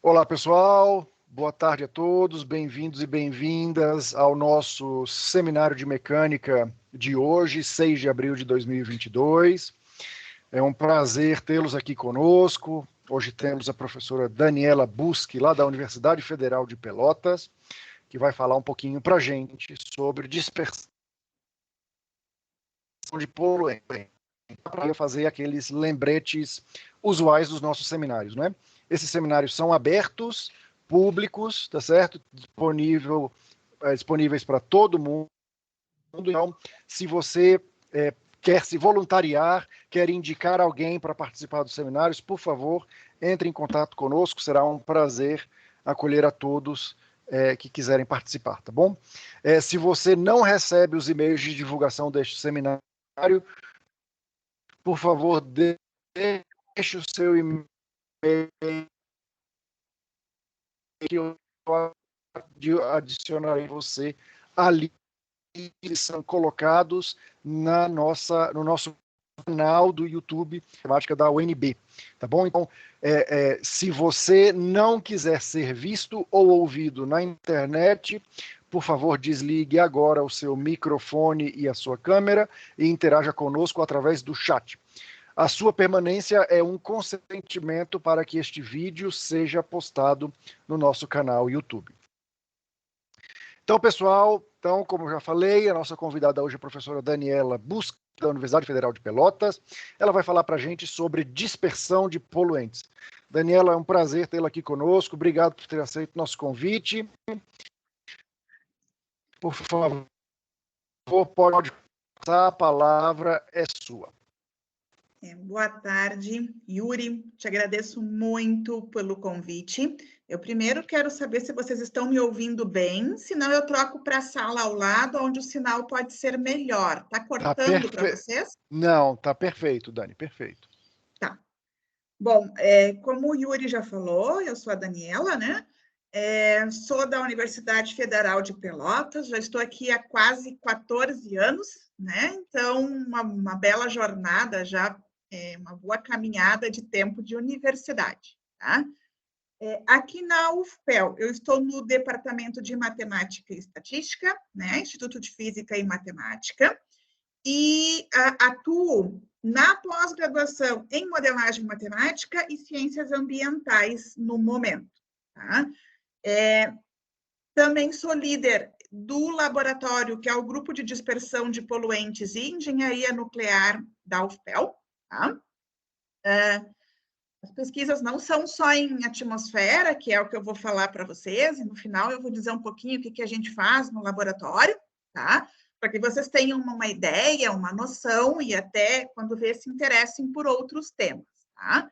Olá, pessoal. Boa tarde a todos. Bem-vindos e bem-vindas ao nosso seminário de mecânica de hoje, 6 de abril de 2022. É um prazer tê-los aqui conosco. Hoje temos a professora Daniela Buschi, lá da Universidade Federal de Pelotas, que vai falar um pouquinho para a gente sobre dispersão de poluentes, para fazer aqueles lembretes usuais dos nossos seminários, né? Esses seminários são abertos, públicos, tá certo? Disponíveis para todo mundo. Então, se você quer se voluntariar, quer indicar alguém para participar dos seminários, por favor, entre em contato conosco. Será um prazer acolher a todos que quiserem participar, tá bom? Se você não recebe os e-mails de divulgação deste seminário, por favor, deixe o seu e-mail que eu adicionarei você ali. Eles são colocados no nosso canal do YouTube, temática da UNB, tá bom? Então, se você não quiser ser visto ou ouvido na internet, por favor, desligue agora o seu microfone e a sua câmera e interaja conosco através do chat. A sua permanência é um consentimento para que este vídeo seja postado no nosso canal YouTube. Então, pessoal, como eu já falei, a nossa convidada hoje é a professora Daniela Buschi, da Universidade Federal de Pelotas. Ela vai falar para a gente sobre dispersão de poluentes. Daniela, é um prazer tê-la aqui conosco. Obrigado por ter aceito nosso convite. Por favor, pode passar, a palavra é sua. Boa tarde, Yuri. Te agradeço muito pelo convite. Eu primeiro quero saber se vocês estão me ouvindo bem, senão eu troco para a sala ao lado, onde o sinal pode ser melhor. Está cortando para vocês? Não, está perfeito, Dani, perfeito. Tá. Bom, como o Yuri já falou, eu sou a Daniela, né? Sou da Universidade Federal de Pelotas, já estou aqui há quase 14 anos, né? Então, uma bela jornada já, uma boa caminhada de tempo de universidade, tá? Aqui na UFPEL, eu estou no Departamento de Matemática e Estatística, né? Instituto de Física e Matemática, e atuo na pós-graduação em Modelagem Matemática e Ciências Ambientais no momento, tá? Também sou líder do laboratório, que é o Grupo de Dispersão de Poluentes e Engenharia Nuclear da UFPEL, tá? As pesquisas não são só em atmosfera, que é o que eu vou falar para vocês, e no final eu vou dizer um pouquinho o que a gente faz no laboratório, tá? Para que vocês tenham uma ideia, uma noção, e até, quando vê, se interessem por outros temas, tá?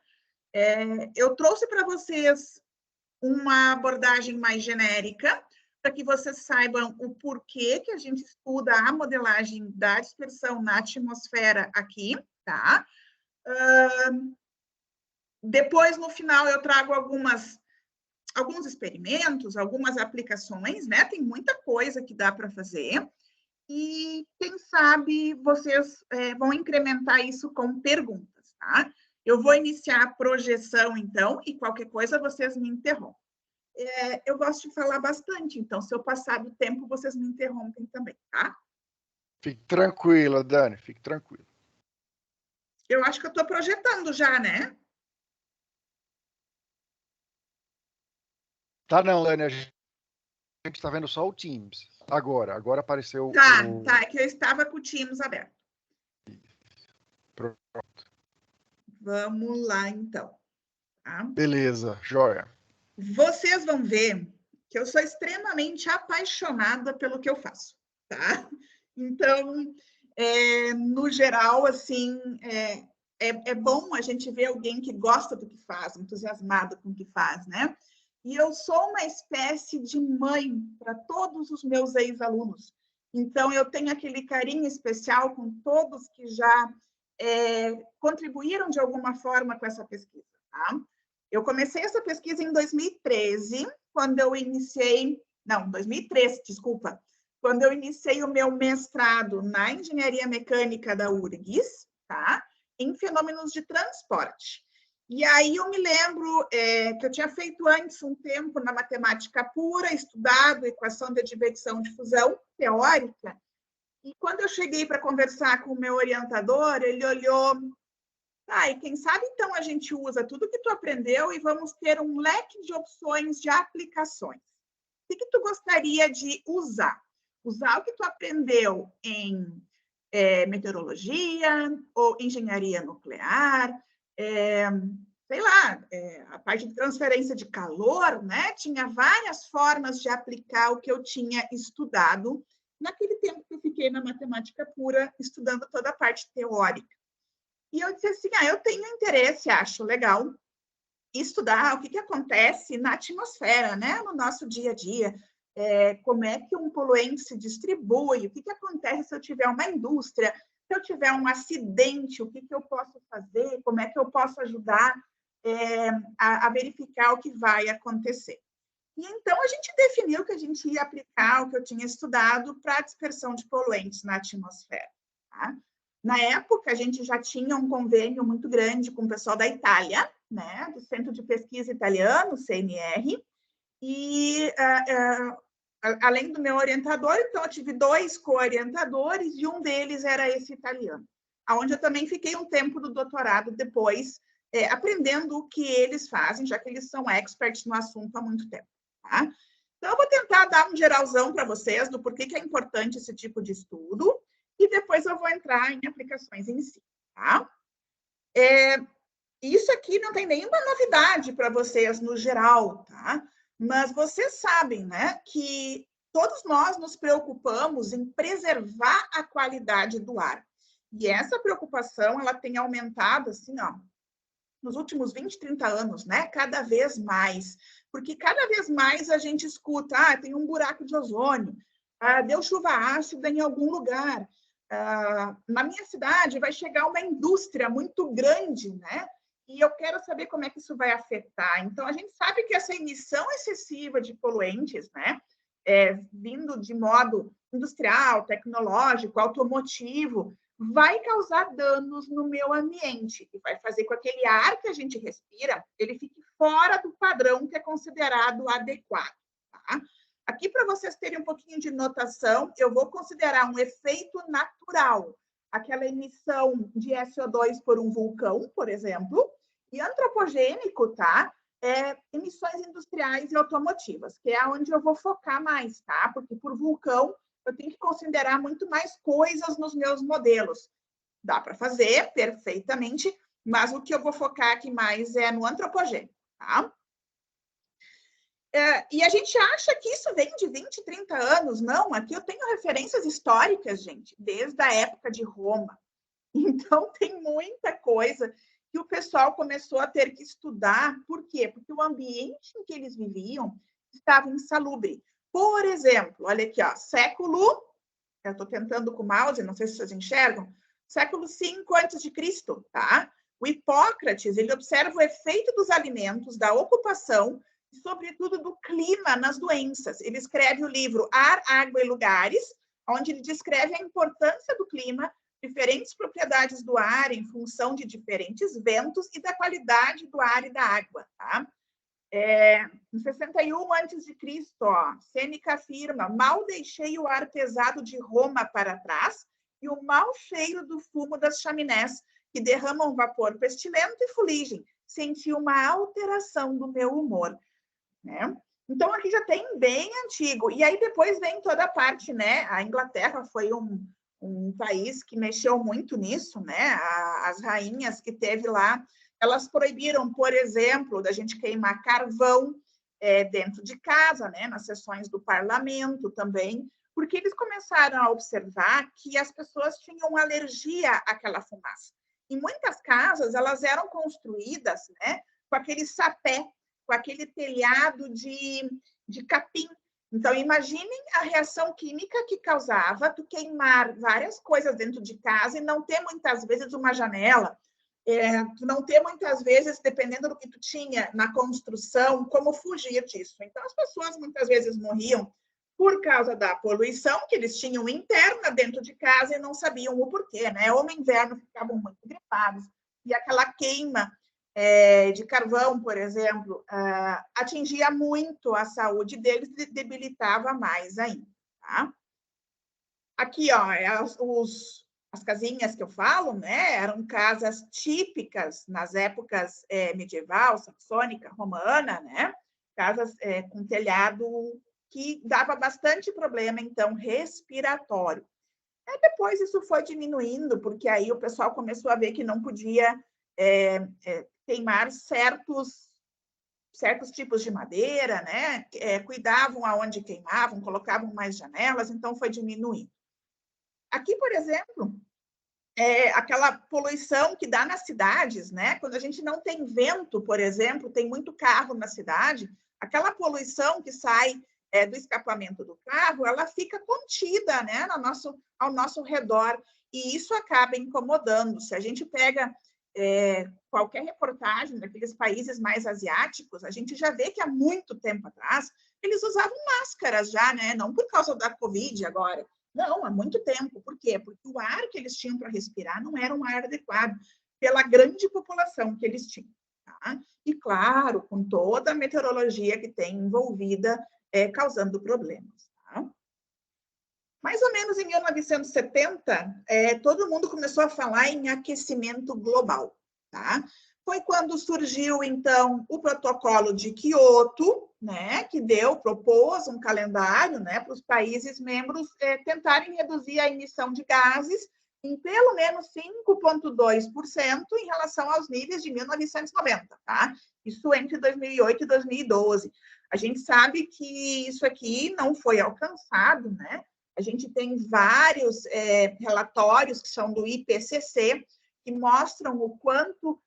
Eu trouxe para vocês uma abordagem mais genérica, para que vocês saibam o porquê que a gente estuda a modelagem da dispersão na atmosfera aqui, tá? Depois, no final, eu trago alguns experimentos, algumas aplicações, né? Tem muita coisa que dá para fazer. E, quem sabe, vocês vão incrementar isso com perguntas, tá? Eu vou iniciar a projeção, então, e qualquer coisa vocês me interrompem. Eu gosto de falar bastante, então, se eu passar do tempo, vocês me interrompem também, tá? Fique tranquila, Dani, fique tranquila. Eu acho que eu estou projetando já, né? Tá não, Dani, a gente está vendo só o Teams. Agora apareceu Tá, é que eu estava com o Teams aberto. Pronto. Vamos lá, então. Tá? Beleza, joia. Vocês vão ver que eu sou extremamente apaixonada pelo que eu faço, tá? Então, no geral, assim, é bom a gente ver alguém que gosta do que faz, entusiasmado com o que faz, né? E eu sou uma espécie de mãe para todos os meus ex-alunos. Então, eu tenho aquele carinho especial com todos que já contribuíram de alguma forma com essa pesquisa, tá? Eu comecei essa pesquisa em 2013, quando eu iniciei... Não, 2003, desculpa. Quando eu iniciei o meu mestrado na Engenharia Mecânica da URGS, tá? Em fenômenos de transporte. E aí eu me lembro que eu tinha feito antes um tempo na matemática pura, estudado equação de adveção de fusão teórica, e quando eu cheguei para conversar com o meu orientador, ele olhou, e quem sabe então a gente usa tudo que tu aprendeu e vamos ter um leque de opções de aplicações. O que tu gostaria de usar? Usar o que tu aprendeu em meteorologia ou engenharia nuclear, sei lá, a parte de transferência de calor, né? Tinha várias formas de aplicar o que eu tinha estudado naquele tempo que eu fiquei na matemática pura, estudando toda a parte teórica. E eu disse assim, eu tenho interesse, acho legal estudar o que acontece na atmosfera, né? No nosso dia a dia. Como é que um poluente se distribui, o que acontece se eu tiver uma indústria, se eu tiver um acidente, o que eu posso fazer, como é que eu posso ajudar a verificar o que vai acontecer. E então a gente definiu que a gente ia aplicar o que eu tinha estudado para a dispersão de poluentes na atmosfera. Tá? Na época, a gente já tinha um convênio muito grande com o pessoal da Itália, né, do Centro de Pesquisa Italiano, CNR, e além do meu orientador, então eu tive 2 co-orientadores e um deles era esse italiano, onde eu também fiquei um tempo do doutorado depois, aprendendo o que eles fazem, já que eles são experts no assunto há muito tempo. Tá? Então, eu vou tentar dar um geralzão para vocês do porquê que é importante esse tipo de estudo e depois eu vou entrar em aplicações em si. Tá? Isso aqui não tem nenhuma novidade para vocês no geral, tá? Mas vocês sabem, né, que todos nós nos preocupamos em preservar a qualidade do ar. E essa preocupação, ela tem aumentado, assim, nos últimos 20, 30 anos, né? Cada vez mais. Porque cada vez mais a gente escuta, tem um buraco de ozônio, deu chuva ácida em algum lugar. Na minha cidade vai chegar uma indústria muito grande, né? E eu quero saber como é que isso vai afetar. Então, a gente sabe que essa emissão excessiva de poluentes, né? Vindo de modo industrial, tecnológico, automotivo, vai causar danos no meio ambiente e vai fazer com que aquele ar que a gente respira, ele fique fora do padrão que é considerado adequado. Tá? Aqui, para vocês terem um pouquinho de notação, eu vou considerar um efeito natural, aquela emissão de SO2 por um vulcão, por exemplo, e antropogênico, tá? Emissões industriais e automotivas, que é onde eu vou focar mais, tá? Porque por vulcão eu tenho que considerar muito mais coisas nos meus modelos. Dá para fazer perfeitamente, mas o que eu vou focar aqui mais é no antropogênico, tá? E a gente acha que isso vem de 20, 30 anos. Não, aqui eu tenho referências históricas, gente, desde a época de Roma. Então, tem muita coisa que o pessoal começou a ter que estudar. Por quê? Porque o ambiente em que eles viviam estava insalubre. Por exemplo, olha aqui, século... Eu estou tentando com o mouse, não sei se vocês enxergam. Século V a.C., tá? O Hipócrates, ele observa o efeito dos alimentos, da ocupação, e, sobretudo, do clima nas doenças. Ele escreve o livro Ar, Água e Lugares, onde ele descreve a importância do clima, diferentes propriedades do ar em função de diferentes ventos e da qualidade do ar e da água, tá? Em 61 a.C., Sêneca afirma: mal deixei o ar pesado de Roma para trás e o mau cheiro do fumo das chaminés, que derramam vapor pestilento e fuligem. Senti uma alteração do meu humor. Né? Então, aqui já tem bem antigo. E aí depois vem toda a parte, né? A Inglaterra foi um país que mexeu muito nisso, né? As rainhas que teve lá, elas proibiram, por exemplo, da gente queimar carvão dentro de casa, né? Nas sessões do parlamento também, porque eles começaram a observar que as pessoas tinham alergia àquela fumaça. Em muitas casas, elas eram construídas, né? Com aquele sapé, com aquele telhado de capim. Então, imaginem a reação química que causava tu queimar várias coisas dentro de casa e não ter, muitas vezes, uma janela, tu não ter, muitas vezes, dependendo do que tu tinha na construção, como fugir disso. Então, as pessoas, muitas vezes, morriam por causa da poluição que eles tinham interna dentro de casa e não sabiam o porquê, né? Ou no inverno ficavam muito gripados. E aquela queima de carvão, por exemplo, atingia muito a saúde deles e debilitava mais ainda. Tá? Aqui, ó, as casinhas que eu falo, né, eram casas típicas nas épocas medieval, saxônica, romana, né, casas com telhado que dava bastante problema, então, respiratório. Depois isso foi diminuindo, porque aí o pessoal começou a ver que não podia queimar certos tipos de madeira, né? Cuidavam aonde queimavam, colocavam mais janelas, então foi diminuindo. Aqui, por exemplo, aquela poluição que dá nas cidades, né? Quando a gente não tem vento, por exemplo, tem muito carro na cidade, aquela poluição que sai do escapamento do carro, ela fica contida, né, ao nosso redor, e isso acaba incomodando. Se a gente pega qualquer reportagem daqueles países mais asiáticos, a gente já vê que há muito tempo atrás eles usavam máscaras já, né? Não por causa da Covid agora, não, há muito tempo. Por quê? Porque o ar que eles tinham para respirar não era um ar adequado pela grande população que eles tinham. Tá? E, claro, com toda a meteorologia que tem envolvida, causando problemas. Tá? Mais ou menos em 1970, todo mundo começou a falar em aquecimento global. Tá? Foi quando surgiu, então, o protocolo de Quioto, né, que propôs um calendário, né, para os países membros tentarem reduzir a emissão de gases em pelo menos 5,2% em relação aos níveis de 1990. Tá? Isso entre 2008 e 2012. A gente sabe que isso aqui não foi alcançado, né? A gente tem vários relatórios que são do IPCC, que mostram o quanto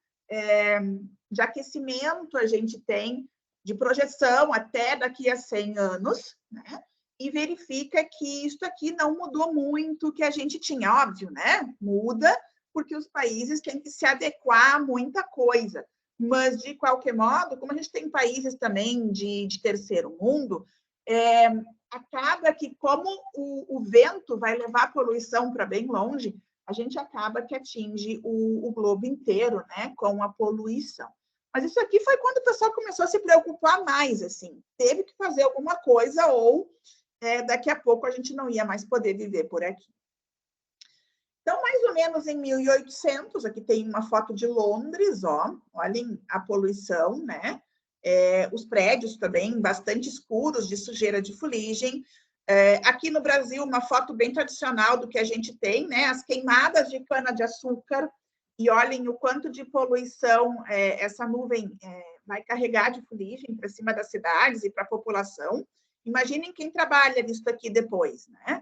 de aquecimento a gente tem, de projeção até daqui a 100 anos, né? E verifica que isso aqui não mudou muito o que a gente tinha. Óbvio, né? Muda, porque os países têm que se adequar a muita coisa. Mas, de qualquer modo, como a gente tem países também de terceiro mundo, acaba que, como o vento vai levar a poluição para bem longe, a gente acaba que atinge o globo inteiro, né, com a poluição. Mas isso aqui foi quando o pessoal começou a se preocupar mais, assim, teve que fazer alguma coisa ou daqui a pouco a gente não ia mais poder viver por aqui. Então, mais ou menos em 1800, aqui tem uma foto de Londres, ó, olhem a poluição, né? Os prédios também bastante escuros de sujeira de fuligem. Aqui no Brasil, uma foto bem tradicional do que a gente tem, né? As queimadas de cana-de-açúcar, e olhem o quanto de poluição essa nuvem vai carregar de fuligem para cima das cidades e para a população. Imaginem quem trabalha nisso aqui depois, né?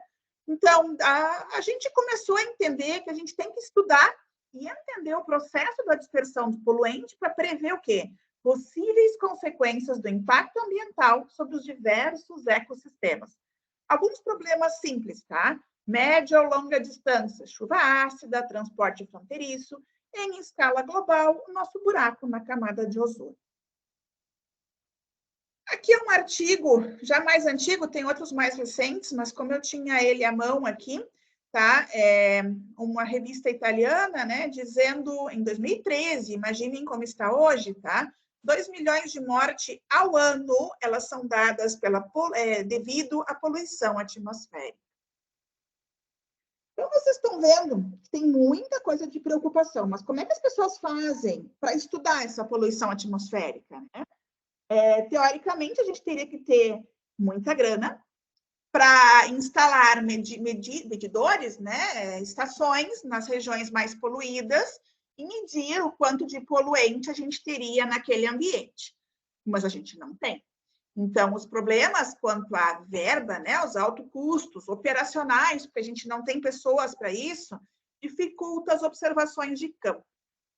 Então, a gente começou a entender que a gente tem que estudar e entender o processo da dispersão de poluente para prever o quê? Possíveis consequências do impacto ambiental sobre os diversos ecossistemas. Alguns problemas simples, tá? Média ou longa distância, chuva ácida, transporte fronteiriço, em escala global, o nosso buraco na camada de ozônio. Aqui é um artigo já mais antigo, tem outros mais recentes, mas como eu tinha ele à mão aqui, tá? Uma revista italiana, né, dizendo, em 2013, imaginem como está hoje, tá? 2 milhões de mortes ao ano, elas são dadas devido à poluição atmosférica. Então, vocês estão vendo que tem muita coisa de preocupação, mas como é que as pessoas fazem para estudar essa poluição atmosférica, né? Teoricamente, a gente teria que ter muita grana para instalar medidores, né, estações nas regiões mais poluídas e medir o quanto de poluente a gente teria naquele ambiente. Mas a gente não tem. Então, os problemas quanto à verba, né, os altos custos operacionais, porque a gente não tem pessoas para isso, dificulta as observações de campo.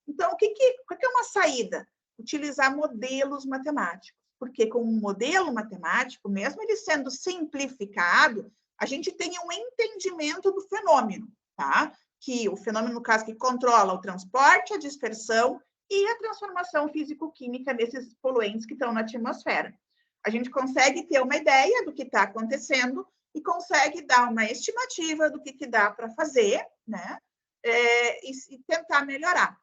Então, o que é uma saída? Utilizar modelos matemáticos, porque com um modelo matemático, mesmo ele sendo simplificado, a gente tem um entendimento do fenômeno, tá? Que o fenômeno, no caso, que controla o transporte, a dispersão e a transformação físico-química desses poluentes que estão na atmosfera. A gente consegue ter uma ideia do que está acontecendo e consegue dar uma estimativa do que dá para fazer, né? E tentar melhorar.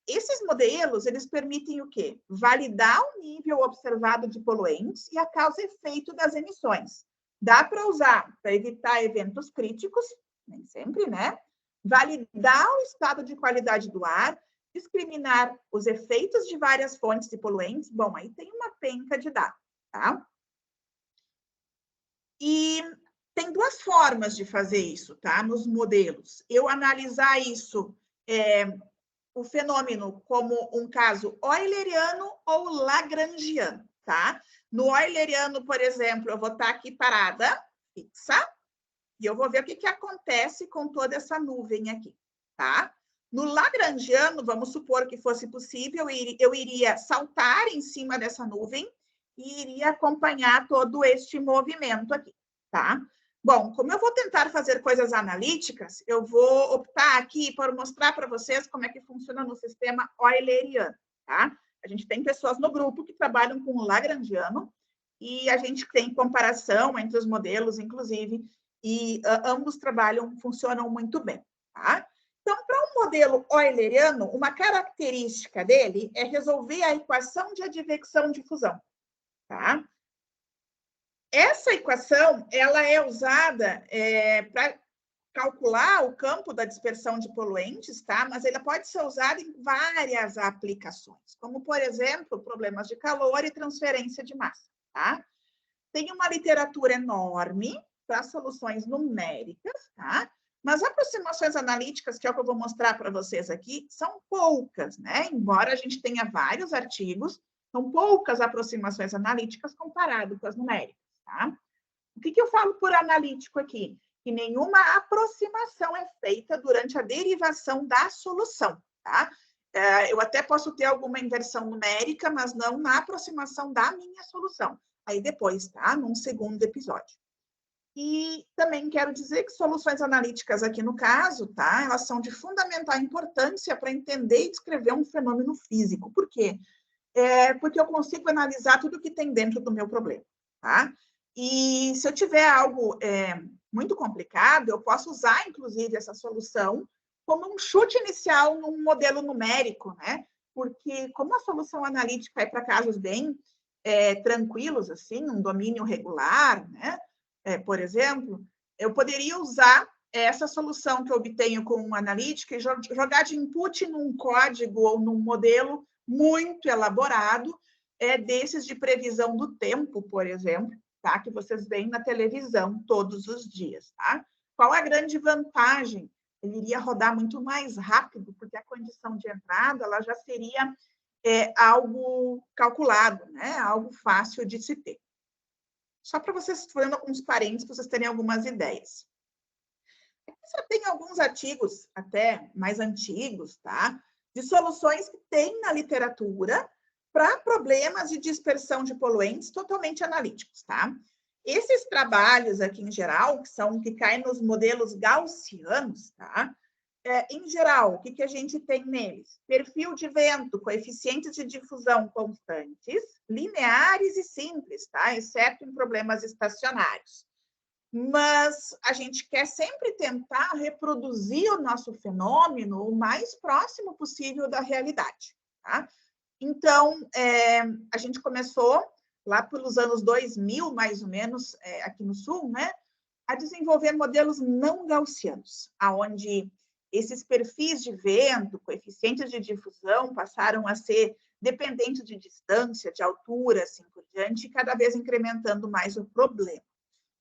esses modelos, eles permitem o quê? Validar o nível observado de poluentes e a causa e efeito das emissões. Dá para usar para evitar eventos críticos, nem sempre, né? Validar o estado de qualidade do ar, discriminar os efeitos de várias fontes de poluentes. Bom, aí tem uma penca de dados, tá? E tem duas formas de fazer isso, tá? Nos modelos. Eu analisar isso, o fenômeno, como um caso euleriano ou lagrangiano, tá? No euleriano, por exemplo, eu vou estar aqui parada, fixa, e eu vou ver o que acontece com toda essa nuvem aqui, tá? No lagrangiano, vamos supor que fosse possível, eu iria saltar em cima dessa nuvem e iria acompanhar todo este movimento aqui, tá? Bom, como eu vou tentar fazer coisas analíticas, eu vou optar aqui por mostrar para vocês como é que funciona no sistema euleriano, tá? A gente tem pessoas no grupo que trabalham com o lagrangiano e a gente tem comparação entre os modelos, inclusive, e ambos funcionam muito bem, tá? Então, para um modelo euleriano, uma característica dele é resolver a equação de advecção de fusão, tá? Essa equação, ela é usada para calcular o campo da dispersão de poluentes, tá? Mas ela pode ser usada em várias aplicações, como, por exemplo, problemas de calor e transferência de massa, tá? Tem uma literatura enorme para soluções numéricas, tá? Mas aproximações analíticas, que é o que eu vou mostrar para vocês aqui, são poucas, né? Embora a gente tenha vários artigos, são poucas aproximações analíticas comparado com as numéricas, tá? O que eu falo por analítico aqui? Que nenhuma aproximação é feita durante a derivação da solução, tá? Eu até posso ter alguma inversão numérica, mas não na aproximação da minha solução. Aí depois, tá? Num segundo episódio. E também quero dizer que soluções analíticas aqui no caso, tá? Elas são de fundamental importância para entender e descrever um fenômeno físico. Por quê? Porque eu consigo analisar tudo que tem dentro do meu problema, tá? E se eu tiver algo muito complicado, eu posso usar, inclusive, essa solução como um chute inicial num modelo numérico, né? Porque como a solução analítica é para casos bem tranquilos, assim, um domínio regular, né? Por exemplo, eu poderia usar essa solução que eu obtenho com uma analítica e jogar de input num código ou num modelo muito elaborado, desses de previsão do tempo, por exemplo, tá? Que vocês veem na televisão todos os dias, tá? Qual a grande vantagem? Ele iria rodar muito mais rápido, porque a condição de entrada ela já seria algo calculado, né? Algo fácil de se ter. Só para vocês, fazendo alguns parênteses, para vocês terem algumas ideias. Você tem alguns artigos, até mais antigos, tá? De soluções que tem na literatura para problemas de dispersão de poluentes totalmente analíticos, tá? Esses trabalhos aqui, em geral, que caem nos modelos gaussianos, tá? Em geral, o que a gente tem neles? Perfil de vento, coeficientes de difusão constantes, lineares e simples, tá? Exceto em problemas estacionários. Mas a gente quer sempre tentar reproduzir o nosso fenômeno o mais próximo possível da realidade, tá? Então, a gente começou lá pelos anos 2000, mais ou menos, aqui no Sul, né? A desenvolver modelos não gaussianos, onde esses perfis de vento, coeficientes de difusão, passaram a ser dependentes de distância, de altura, assim por diante, e cada vez incrementando mais o problema.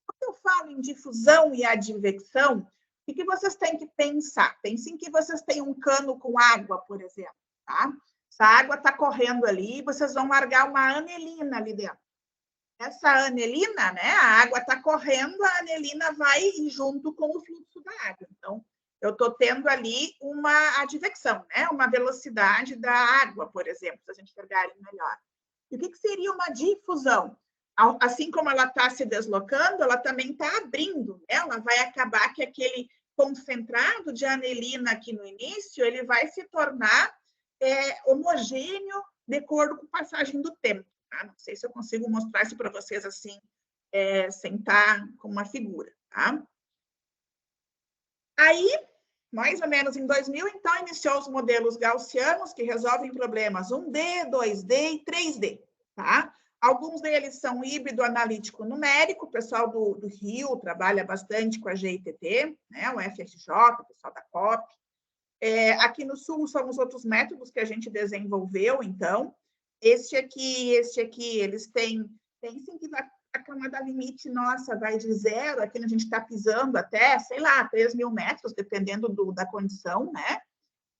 Quando eu falo em difusão e advecção, o que vocês têm que pensar? Pensem que vocês têm um cano com água, por exemplo, tá? Essa água está correndo ali, vocês vão largar uma anelina ali dentro. Essa anelina, né? A água está correndo, a anelina vai junto com o fluxo da água. Então, eu estou tendo ali uma advecção, né? Uma velocidade da água, por exemplo, se a gente pegarem melhor. E o que seria uma difusão? Assim como ela está se deslocando, ela também está abrindo, né? Ela vai acabar que aquele concentrado de anelina aqui no início, ele vai se tornar homogêneo de acordo com a passagem do tempo. Tá? Não sei se eu consigo mostrar isso para vocês assim, sem estar com uma figura. Tá? Aí, mais ou menos em 2000, então, iniciou os modelos gaussianos, que resolvem problemas 1D, 2D e 3D, tá? Alguns deles são híbrido analítico numérico, o pessoal do Rio trabalha bastante com a GITT, né? O FFJ, o pessoal da COP. Aqui no Sul são os outros métodos que a gente desenvolveu, então. Este aqui, eles têm sim que a camada limite nossa vai de 0, aqui a gente está pisando até, sei lá, 3.000 metros, dependendo da condição, né?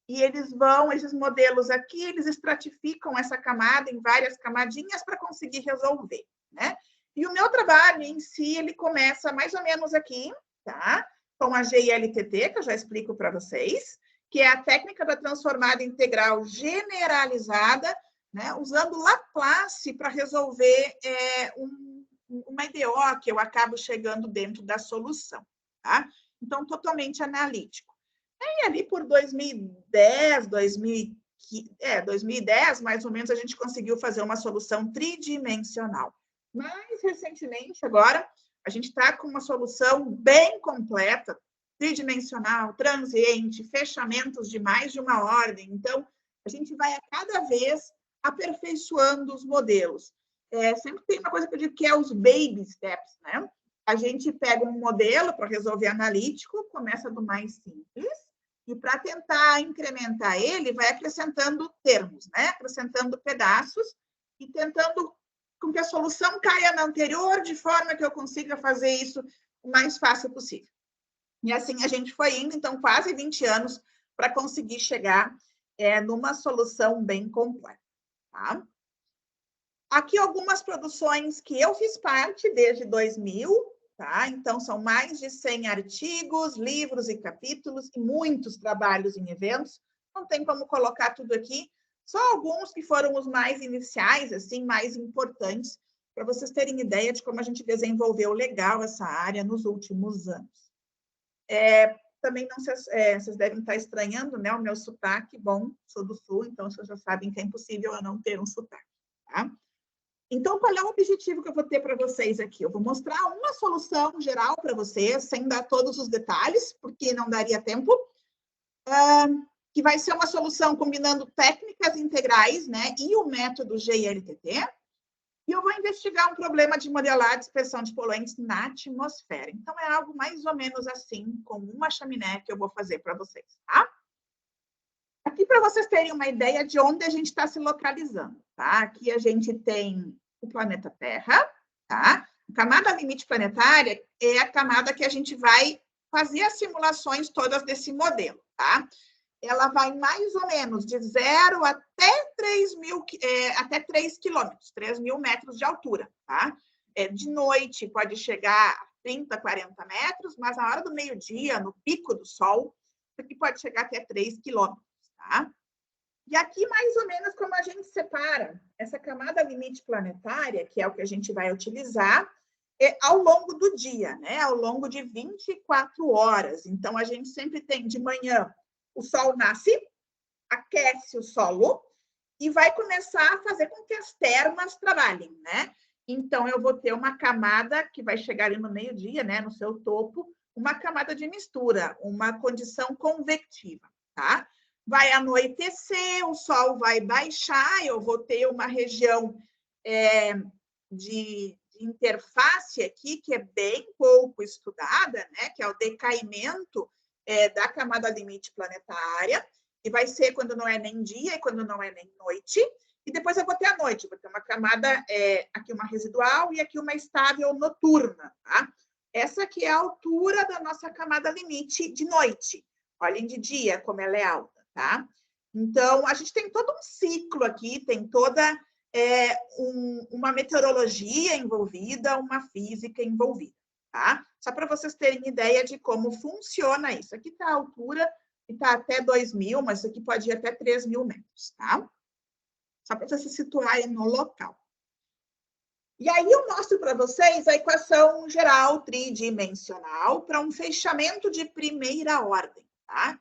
E esses modelos aqui, eles estratificam essa camada em várias camadinhas para conseguir resolver, né? E o meu trabalho em si, ele começa mais ou menos aqui, tá? Com a GILTT, que eu já explico para vocês, que é a técnica da transformada integral generalizada, né? Usando Laplace para resolver uma IDO que eu acabo chegando dentro da solução, tá? Então, totalmente analítico. E ali por 2010, 2010, mais ou menos, a gente conseguiu fazer uma solução tridimensional. Mais recentemente, agora, a gente está com uma solução bem completa, tridimensional, transiente, fechamentos de mais de uma ordem. Então, a gente vai a cada vez aperfeiçoando os modelos. Sempre tem uma coisa que eu digo que é os baby steps, né? A gente pega um modelo para resolver analítico, começa do mais simples, e para tentar incrementar ele, vai acrescentando termos, né? Acrescentando pedaços e tentando com que a solução caia na anterior, de forma que eu consiga fazer isso o mais fácil possível. E assim a gente foi indo, então, quase 20 anos para conseguir chegar numa solução bem completa. Tá? Aqui algumas produções que eu fiz parte desde 2000, tá? Então, são mais de 100 artigos, livros e capítulos, e muitos trabalhos em eventos. Não tem como colocar tudo aqui, só alguns que foram os mais iniciais, assim, mais importantes, para vocês terem ideia de como a gente desenvolveu legal essa área nos últimos anos. Também não vocês devem estar estranhando, né, o meu sotaque. Bom, sou do Sul, então vocês já sabem que é impossível eu não ter um sotaque, tá? Então, qual é o objetivo que eu vou ter para vocês aqui? Eu vou mostrar uma solução geral para vocês, sem dar todos os detalhes, porque não daria tempo, que vai ser uma solução combinando técnicas integrais, né, e o método GILTT, e eu vou investigar um problema de modelar a dispersão de poluentes na atmosfera. Então, é algo mais ou menos assim, como uma chaminé que eu vou fazer para vocês, tá? Aqui, para vocês terem uma ideia de onde a gente está se localizando, tá? Aqui a gente tem o planeta Terra, tá? A camada limite planetária é a camada que a gente vai fazer as simulações todas desse modelo, tá? Ela vai mais ou menos de 0 até 3 quilômetros, 3.000 metros de altura, tá? De noite pode chegar a 30, 40 metros, mas na hora do meio-dia, no pico do sol, isso aqui pode chegar até 3 quilômetros, tá? E aqui, mais ou menos, como a gente separa essa camada limite planetária, que é o que a gente vai utilizar, ao longo do dia, né? Ao longo de 24 horas. Então, a gente sempre tem de manhã, o sol nasce, aquece o solo e vai começar a fazer com que as termas trabalhem, né? Então, eu vou ter uma camada que vai chegar ali no meio-dia, né? No seu topo, uma camada de mistura, uma condição convectiva, tá? Vai anoitecer, o sol vai baixar, eu vou ter uma região de interface aqui, que é bem pouco estudada, né? Que é o decaimento da camada limite planetária, e vai ser quando não é nem dia e quando não é nem noite, e depois eu vou ter a noite, vou ter uma camada, aqui uma residual e aqui uma estável noturna, tá? Essa aqui é a altura da nossa camada limite de noite. Olhem de dia como ela é alta, tá? Então, a gente tem todo um ciclo aqui, tem toda uma meteorologia envolvida, uma física envolvida, tá? Só para vocês terem ideia de como funciona isso. Aqui está a altura, está até 2.000, mas isso aqui pode ir até 3.000 metros, tá? Só para vocês se situarem no local. E aí eu mostro para vocês a equação geral tridimensional para um fechamento de primeira ordem, tá?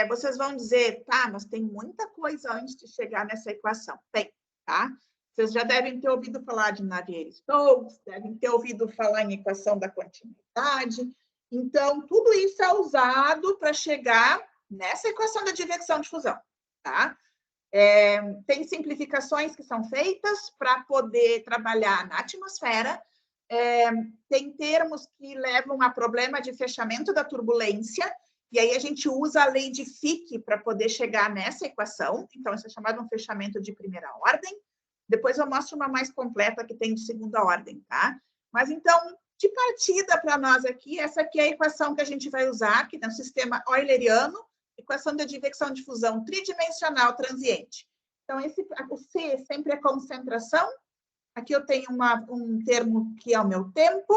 Vocês vão dizer, tá, mas tem muita coisa antes de chegar nessa equação. Tem, tá? Vocês já devem ter ouvido falar de Navier-Stokes, devem ter ouvido falar em equação da continuidade. Então, tudo isso é usado para chegar nessa equação da advecção de fusão, tá? Tem simplificações que são feitas para poder trabalhar na atmosfera, tem termos que levam a problema de fechamento da turbulência, e aí a gente usa a lei de Fick para poder chegar nessa equação, então isso é chamado um fechamento de primeira ordem. Depois eu mostro uma mais completa que tem de segunda ordem, tá? Mas então, de partida para nós aqui, essa aqui é a equação que a gente vai usar, que é um sistema euleriano, equação de advecção de fusão tridimensional transiente. Então, o C sempre é concentração. Aqui eu tenho um termo que é o meu tempo,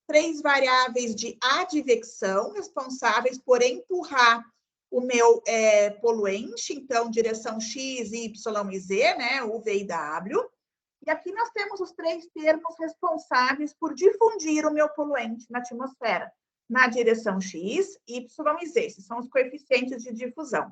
3 variáveis de advecção, responsáveis por empurrar o meu poluente, então, direção X, Y e Z, né, U, V e W. E aqui nós temos os 3 termos responsáveis por difundir o meu poluente na atmosfera, na direção X, Y e Z. Esses são os coeficientes de difusão.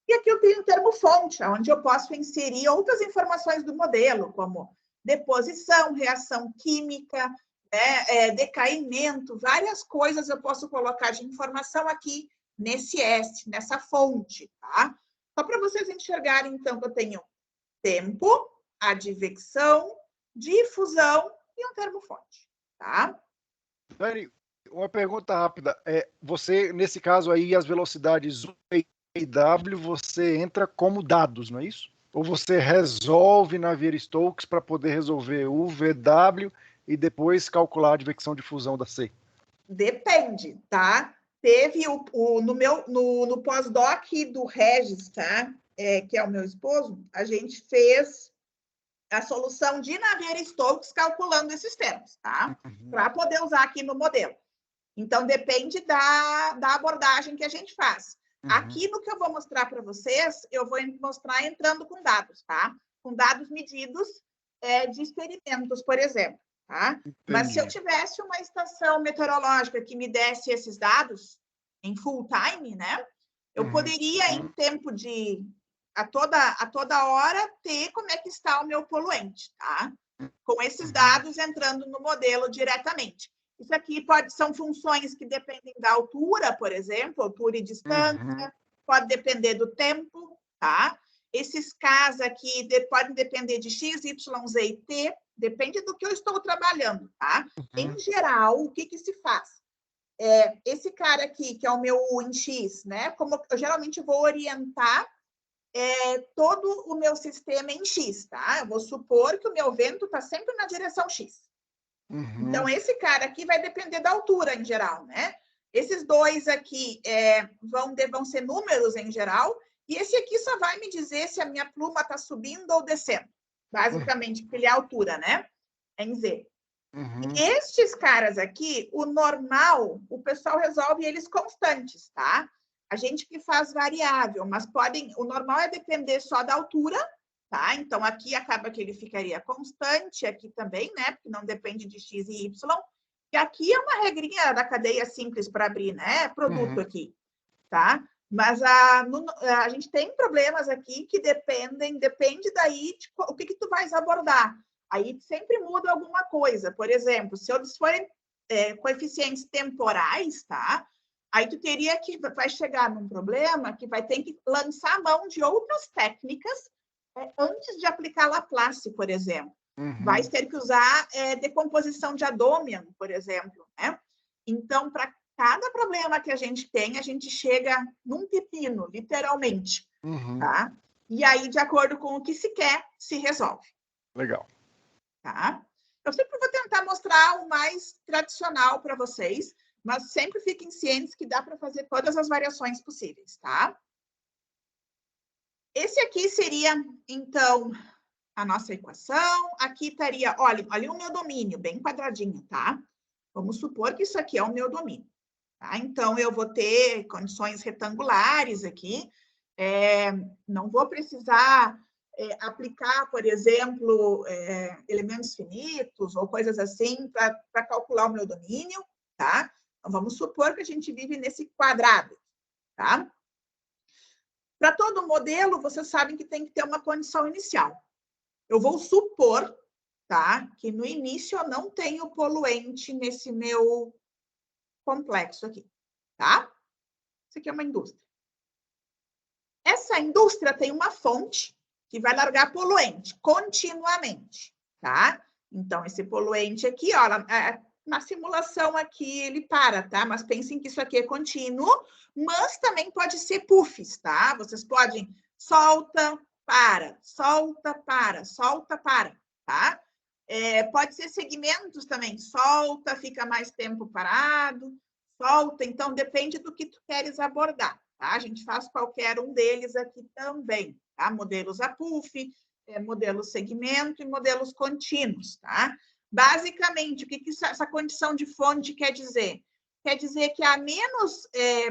E aqui eu tenho o termo fonte, onde eu posso inserir outras informações do modelo, como deposição, reação química, né, decaimento, várias coisas eu posso colocar de informação aqui nesse S, nessa fonte, tá? Só para vocês enxergarem, então, que eu tenho tempo, advecção, difusão e um termo fonte, tá? Dani, uma pergunta rápida. Você, nesse caso aí, as velocidades U e W, você entra como dados, não é isso? Ou você resolve Navier-Stokes para poder resolver U, V, W e depois calcular a advecção de fusão da C? Depende, tá? Teve no pós-doc do Regis, tá? Que é o meu esposo, a gente fez a solução de Navier-Stokes calculando esses termos, tá? Para poder usar aqui no modelo. Então, depende da abordagem que a gente faz. Aqui no que eu vou mostrar para vocês, eu vou mostrar entrando com dados, tá? Com dados medidos de experimentos, por exemplo, tá? Entendi. Mas se eu tivesse uma estação meteorológica que me desse esses dados em full time, né? Eu poderia, em tempo de a toda hora, ter como é que está o meu poluente, tá? Com esses dados entrando no modelo diretamente. Isso aqui são funções que dependem da altura, por exemplo, altura e distância, pode depender do tempo, tá? Esses Ks aqui podem depender de X, Y, Z e T, depende do que eu estou trabalhando, tá? Em geral, o que se faz? Esse cara aqui, que é o meu U em X, né? Como eu geralmente vou orientar todo o meu sistema em X, tá? Eu vou supor que o meu vento está sempre na direção X. Então, esse cara aqui vai depender da altura, em geral, né? Esses dois aqui vão ser números, em geral, e esse aqui só vai me dizer se a minha pluma está subindo ou descendo, basicamente, porque ele é a altura, né? Em Z. E estes caras aqui, o normal, o pessoal resolve eles constantes, tá? A gente que faz variável, mas o normal é depender só da altura, tá? Então, aqui acaba que ele ficaria constante, aqui também, né? Porque não depende de X e Y. E aqui é uma regrinha da cadeia simples para abrir, né? Produto aqui, tá? Mas a gente tem problemas aqui que depende daí de o que tu vais abordar. Aí sempre muda alguma coisa. Por exemplo, se eles forem coeficientes temporais, tá? Aí tu vai chegar num problema que vai ter que lançar a mão de outras técnicas antes de aplicar Laplace, por exemplo. Vai ter que usar decomposição de Adomian, por exemplo, né? Então, para cada problema que a gente tem, a gente chega num pepino, literalmente, tá? E aí, de acordo com o que se quer, se resolve. Legal. Tá? Eu sempre vou tentar mostrar o mais tradicional para vocês, mas sempre fiquem cientes que dá para fazer todas as variações possíveis, tá? Esse aqui seria, então, a nossa equação. Aqui estaria, olha o meu domínio, bem quadradinho, tá? Vamos supor que isso aqui é o meu domínio. Tá? Então, eu vou ter condições retangulares aqui. Não vou precisar aplicar, por exemplo, elementos finitos ou coisas assim para calcular o meu domínio, tá? Então, vamos supor que a gente vive nesse quadrado, tá? Para todo modelo, vocês sabem que tem que ter uma condição inicial. Eu vou supor, tá, que no início eu não tenho poluente nesse meu complexo aqui, tá? Isso aqui é uma indústria. Essa indústria tem uma fonte que vai largar poluente continuamente, tá? Então, esse poluente aqui, ó, na simulação aqui ele para, tá? Mas pensem que isso aqui é contínuo, mas também pode ser puffs, tá? Vocês podem solta, para, solta, para, solta, para, tá? Pode ser segmentos também, solta, fica mais tempo parado, solta, então depende do que tu queres abordar, tá? A gente faz qualquer um deles aqui também, tá? Modelos a puff, modelos segmento e modelos contínuos, tá? Basicamente, o que essa condição de fonte quer dizer? Quer dizer que a menos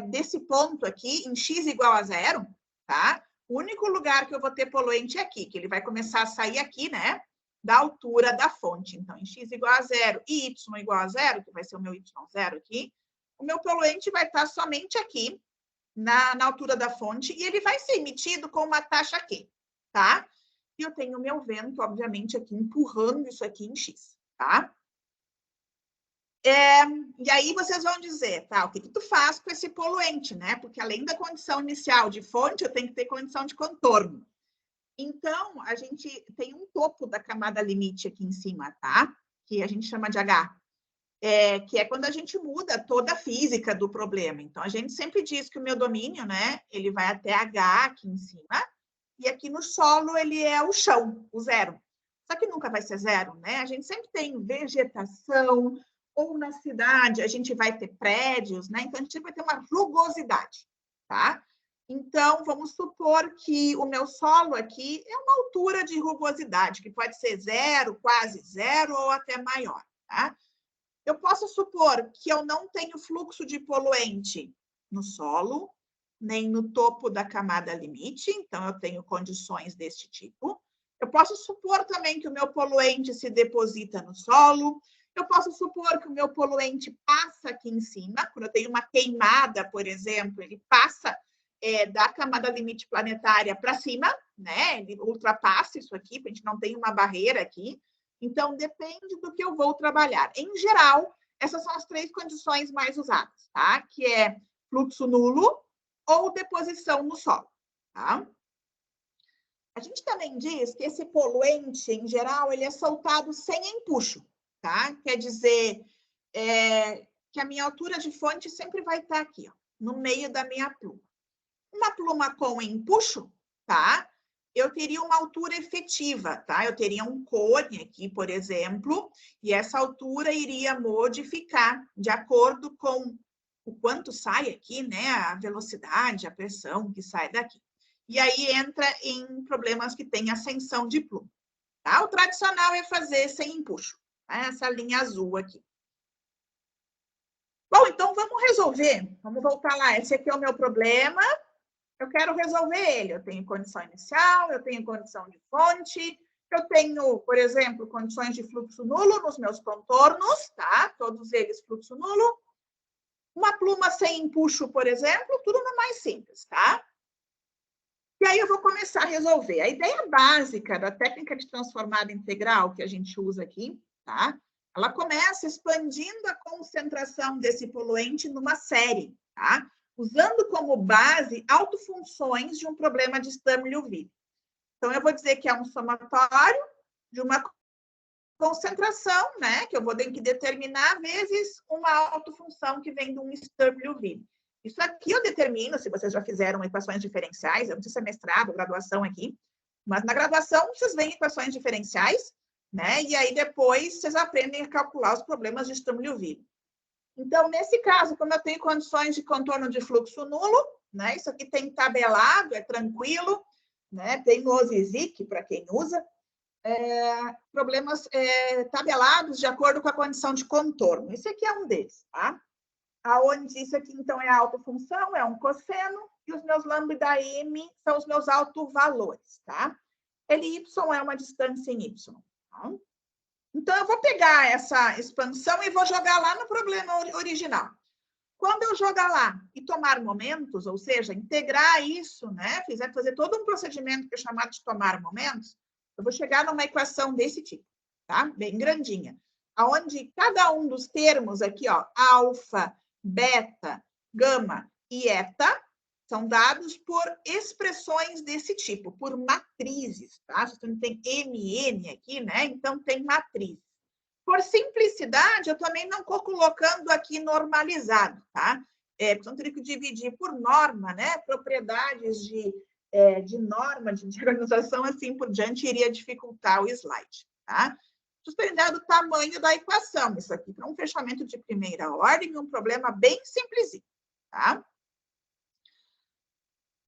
desse ponto aqui, em x igual a 0, tá? O único lugar que eu vou ter poluente é aqui, que ele vai começar a sair aqui, né? Da altura da fonte. Então, em x igual a 0 e y igual a 0, que vai ser o meu y0 aqui, o meu poluente vai estar somente aqui, na altura da fonte, e ele vai ser emitido com uma taxa Q, tá? E eu tenho o meu vento, obviamente, aqui empurrando isso aqui em x, tá? E aí vocês vão dizer, tá, o que tu faz com esse poluente, né? Porque além da condição inicial de fonte, eu tenho que ter condição de contorno. Então, a gente tem um topo da camada limite aqui em cima, tá? Que a gente chama de H. Que é quando a gente muda toda a física do problema. Então, a gente sempre diz que o meu domínio, né? Ele vai até H aqui em cima, e aqui no solo ele é o chão, o 0. Só que nunca vai ser 0, né? A gente sempre tem vegetação, ou na cidade a gente vai ter prédios, né? Então, a gente vai ter uma rugosidade, tá? Então, vamos supor que o meu solo aqui é uma altura de rugosidade, que pode ser 0, quase 0 ou até maior, tá? Eu posso supor que eu não tenho fluxo de poluente no solo, nem no topo da camada limite, então eu tenho condições deste tipo. Eu posso supor também que o meu poluente se deposita no solo. Eu posso supor que o meu poluente passa aqui em cima, quando eu tenho uma queimada, por exemplo, ele passa da camada limite planetária para cima, né? Ele ultrapassa isso aqui, a gente não tem uma barreira aqui. Então, depende do que eu vou trabalhar. Em geral, essas são as 3 condições mais usadas, tá? Que é fluxo nulo ou deposição no solo, tá? A gente também diz que esse poluente, em geral, ele é soltado sem empuxo, tá? Quer dizer que a minha altura de fonte sempre vai estar aqui, ó, no meio da minha pluma. Uma pluma com empuxo, tá? Eu teria uma altura efetiva, tá? Eu teria um cone aqui, por exemplo, e essa altura iria modificar de acordo com o quanto sai aqui, né? A velocidade, a pressão que sai daqui. E aí entra em problemas que tem ascensão de pluma, tá? O tradicional é fazer sem empuxo, tá? Essa linha azul aqui. Bom, então vamos resolver. Vamos voltar lá. Esse aqui é o meu problema. Eu quero resolver ele. Eu tenho condição inicial, eu tenho condição de fonte, eu tenho, por exemplo, condições de fluxo nulo nos meus contornos, tá? Todos eles fluxo nulo. Uma pluma sem empuxo, por exemplo, tudo no mais simples, tá? E aí eu vou começar a resolver. A ideia básica da técnica de transformada integral que a gente usa aqui, tá? Ela começa expandindo a concentração desse poluente numa série, tá? Usando como base autofunções de um problema de Sturm-Liouville. Então, eu vou dizer que é um somatório de uma concentração, né, que eu vou ter que determinar, vezes uma autofunção que vem de um Sturm-Liouville. Isso aqui eu determino, se vocês já fizeram equações diferenciais, eu não sei se é mestrado, graduação aqui, mas na graduação vocês veem equações diferenciais, né, e aí depois vocês aprendem a calcular os problemas de Sturm-Liouville. Então, nesse caso, como eu tenho condições de contorno de fluxo nulo, né? Isso aqui tem tabelado, é tranquilo, né? Tem no OSISIC, para quem usa, problemas tabelados de acordo com a condição de contorno. Esse aqui é um deles, tá? Aonde isso aqui, então, é a autofunção, é um cosseno, e os meus lambda m são os meus autovalores, tá? Ly é uma distância em y, tá? Então, eu vou pegar essa expansão e vou jogar lá no problema original. Quando eu jogar lá e tomar momentos, ou seja, integrar isso, né, fazer todo um procedimento que é chamado de tomar momentos, eu vou chegar numa equação desse tipo, tá? Bem grandinha. Onde cada um dos termos aqui, ó, alfa beta, gama e eta são dados por expressões desse tipo, por matrizes, tá? Você não tem MN aqui, né? Então, tem matriz. Por simplicidade, eu também não estou colocando aqui normalizado, tá? Então, eu teria que dividir por norma, né? Propriedades de norma, de organização, assim por diante, iria dificultar o slide, tá? Suspendendo o tamanho da equação. Isso aqui para um fechamento de primeira ordem, um problema bem simplesinho, tá?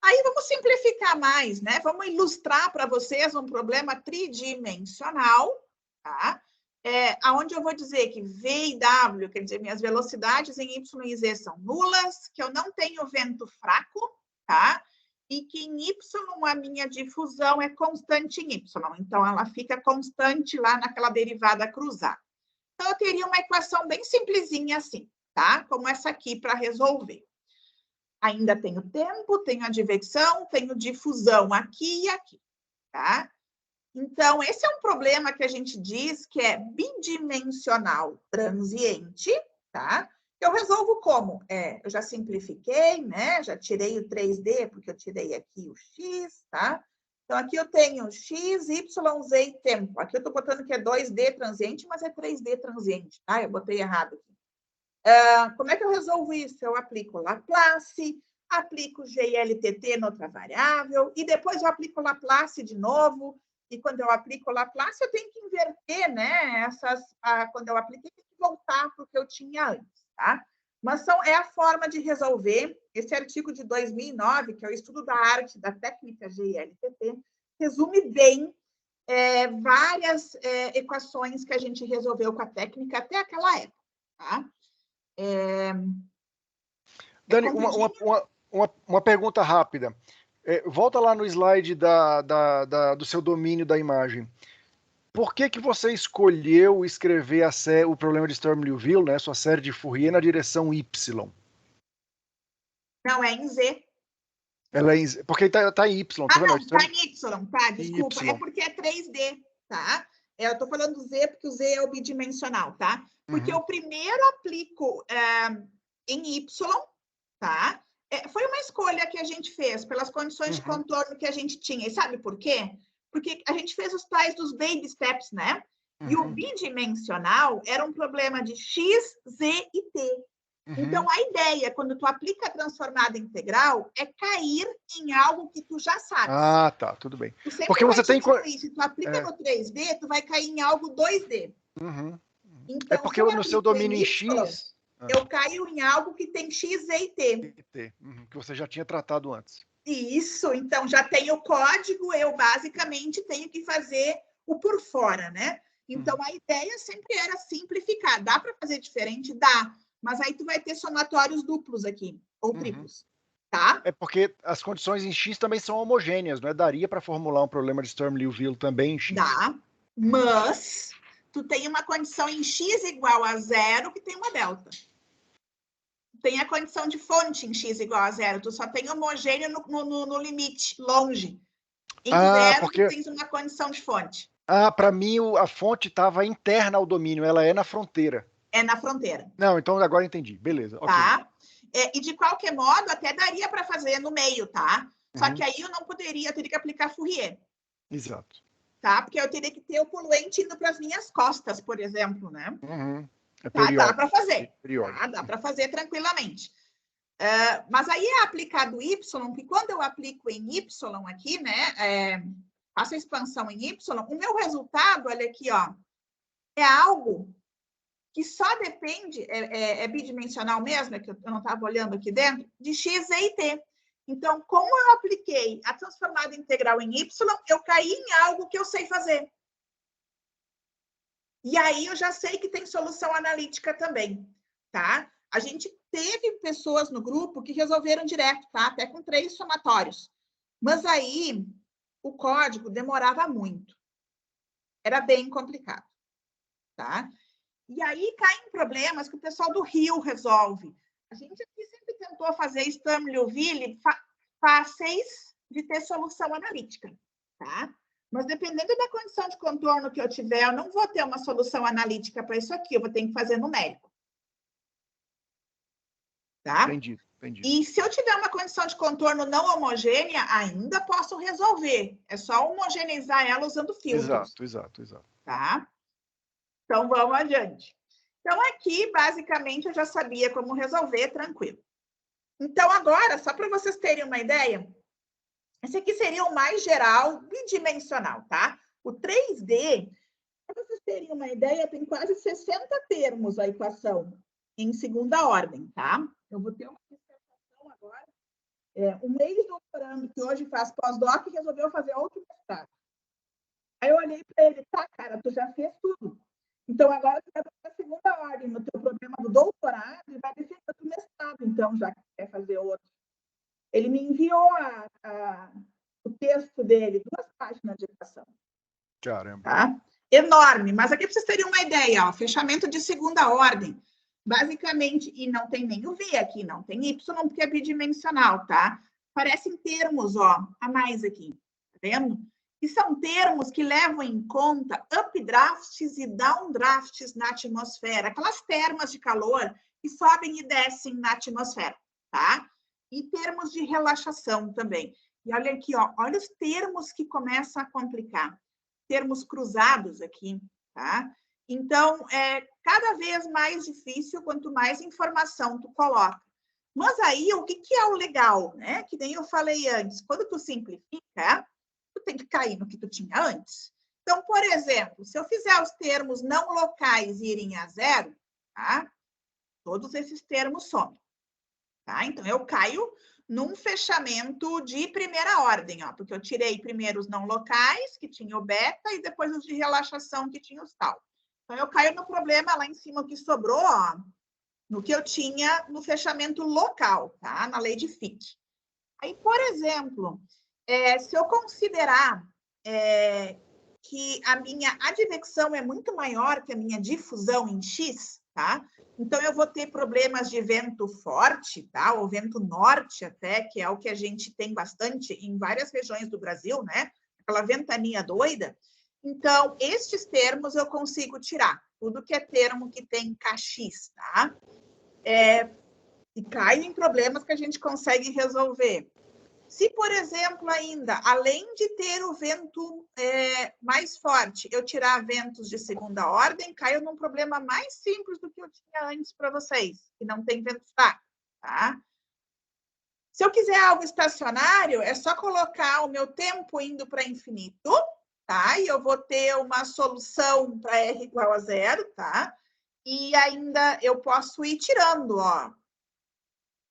Aí vamos simplificar mais, né? Vamos ilustrar para vocês um problema tridimensional, tá? Onde eu vou dizer que V e W, quer dizer, minhas velocidades em Y e Z são nulas, que eu não tenho vento fraco, tá? E que em Y a minha difusão é constante em Y. Então, ela fica constante lá naquela derivada cruzada. Então, eu teria uma equação bem simplesinha assim, tá? Como essa aqui para resolver. Ainda tenho tempo, tenho advecção, tenho difusão aqui e aqui, tá? Então, esse é um problema que a gente diz que é bidimensional transiente, tá? Eu resolvo como? Eu já simplifiquei, né? Já tirei o 3D, porque eu tirei aqui o X, tá? Então, aqui eu tenho X, Y, Z e tempo. Aqui eu estou botando que é 2D transiente, mas é 3D transiente, tá? Eu botei errado aqui. Como é que eu resolvo isso? Eu aplico Laplace, aplico GLTT noutra variável, e depois eu aplico Laplace de novo, e quando eu aplico Laplace, eu tenho que inverter, né? Quando eu apliquei, tem que voltar para o que eu tinha antes, tá? Mas é a forma de resolver. Esse artigo de 2009, que é o estudo da arte da técnica GLTT, resume bem várias equações que a gente resolveu com a técnica até aquela época, tá? Dani, uma pergunta rápida. Volta lá no slide do seu domínio da imagem. Por que você escolheu escrever o problema de Sturm-Liouville, né, sua série de Fourier, na direção Y? Não, é em Z. Ela é porque está em Y. Tá não, está em Y, tá? Desculpa. Y. É porque é 3D, tá? Eu estou falando Z porque o Z é o bidimensional, tá? Porque eu primeiro aplico em Y, tá? Foi uma escolha que a gente fez pelas condições de contorno que a gente tinha. E sabe por quê? Porque a gente fez os tais dos baby steps, né? E o bidimensional era um problema de X, Z e T. Então, a ideia, quando tu aplica a transformada integral, é cair em algo que tu já sabes. Ah, tá, tudo bem. Tu sempre porque você tem isso. Se tu aplica no 3D, tu vai cair em algo 2D. Então, porque no seu domínio em X... eu caio em algo que tem X, Z e T. Que você já tinha tratado antes. Isso, então já tem o código, eu basicamente tenho que fazer o por fora, né? Então, a ideia sempre era simplificar. Dá para fazer diferente? Dá. Mas aí tu vai ter somatórios duplos aqui, ou triplos, tá? Porque as condições em X também são homogêneas, não é? Daria para formular um problema de Sturm-Liouville também em X. Dá, mas tu tem uma condição em X igual a 0 que tem uma delta. Tem a condição de fonte em X igual a 0, tu só tem homogêneo no limite, longe. Em 0, tu tens uma condição de fonte. Para mim, a fonte estava interna ao domínio, ela é na fronteira. É na fronteira. Não, então agora entendi. Beleza. Tá? E de qualquer modo, até daria para fazer no meio, tá? Só que aí eu não poderia, eu teria que aplicar Fourier. Exato. Tá? Porque eu teria que ter o poluente indo para as minhas costas, por exemplo, né? Tá, dá para fazer. Tá? Dá para fazer tranquilamente. Mas aí é aplicado Y, que quando eu aplico em Y aqui, né? Faço a expansão em Y, o meu resultado, olha aqui, ó, é algo que só depende, é bidimensional mesmo, é que eu não estava olhando aqui dentro, de X, Z e T. Então, como eu apliquei a transformada integral em Y, eu caí em algo que eu sei fazer. E aí eu já sei que tem solução analítica também, tá? A gente teve pessoas no grupo que resolveram direto, tá? Até com 3 somatórios. Mas aí o código demorava muito. Era bem complicado, tá? E aí caem problemas que o pessoal do Rio resolve. A gente aqui sempre tentou fazer Sturm-Liouville fáceis de ter solução analítica, tá? Mas dependendo da condição de contorno que eu tiver, eu não vou ter uma solução analítica para isso aqui, eu vou ter que fazer numérico. tá? Entendi, entendi. E se eu tiver uma condição de contorno não homogênea, ainda posso resolver. É só homogeneizar ela usando filtros. Exato. Tá? Então, vamos adiante. Então, aqui, basicamente, eu já sabia como resolver, tranquilo. Então, agora, só para vocês terem uma ideia, esse aqui seria o mais geral, bidimensional, tá? O 3D, para vocês terem uma ideia, tem quase 60 termos a equação em segunda ordem, tá? Eu vou ter uma dissertação agora. Um ex-doutorando que hoje faz pós-doc resolveu fazer outro mestrado. Aí eu olhei para ele, tá, cara, tu já fez tudo. Então, agora tu vai para a segunda ordem no teu problema do doutorado e vai defender o mestrado, então, já que quer fazer outro. Ele me enviou o texto dele, 2 páginas de equação. Caramba. Tá? Enorme. Mas aqui para vocês terem uma ideia, ó, fechamento de segunda ordem. Basicamente, e não tem nem o V aqui, não tem Y, porque é bidimensional, tá? Parecem termos, ó, a mais aqui. Tá vendo? E são termos que levam em conta updrafts e downdrafts na atmosfera, aquelas termas de calor que sobem e descem na atmosfera, tá? E termos de relaxação também. E olha aqui, ó, olha os termos que começam a complicar. Termos cruzados aqui, tá? Então, é cada vez mais difícil quanto mais informação tu coloca. Mas aí, o que é o legal, né? Que nem eu falei antes, quando tu simplifica, tu tem que cair no que tu tinha antes. Então, por exemplo, se eu fizer os termos não locais irem a zero, tá? Todos esses termos somem, tá? Então, eu caio num fechamento de primeira ordem, ó, porque eu tirei primeiro os não locais, que tinha o beta, e depois os de relaxação, que tinha os tal. Então, eu caio no problema lá em cima, o que sobrou, ó, no que eu tinha no fechamento local, tá? Na lei de Fick. Aí, por exemplo, se eu considerar que a minha advecção é muito maior que a minha difusão em X, tá? Então, eu vou ter problemas de vento forte, tá? Ou vento norte até, que é o que a gente tem bastante em várias regiões do Brasil, né? Aquela ventania doida. Então, estes termos eu consigo tirar. Tudo que é termo que tem KX, tá? E cai em problemas que a gente consegue resolver. Se, por exemplo, ainda, além de ter o vento mais forte, eu tirar ventos de segunda ordem, caio num problema mais simples do que eu tinha antes para vocês, que não tem vento fraco, tá? Se eu quiser algo estacionário, é só colocar o meu tempo indo para infinito, tá? E eu vou ter uma solução para R igual a zero, tá? E ainda eu posso ir tirando, ó.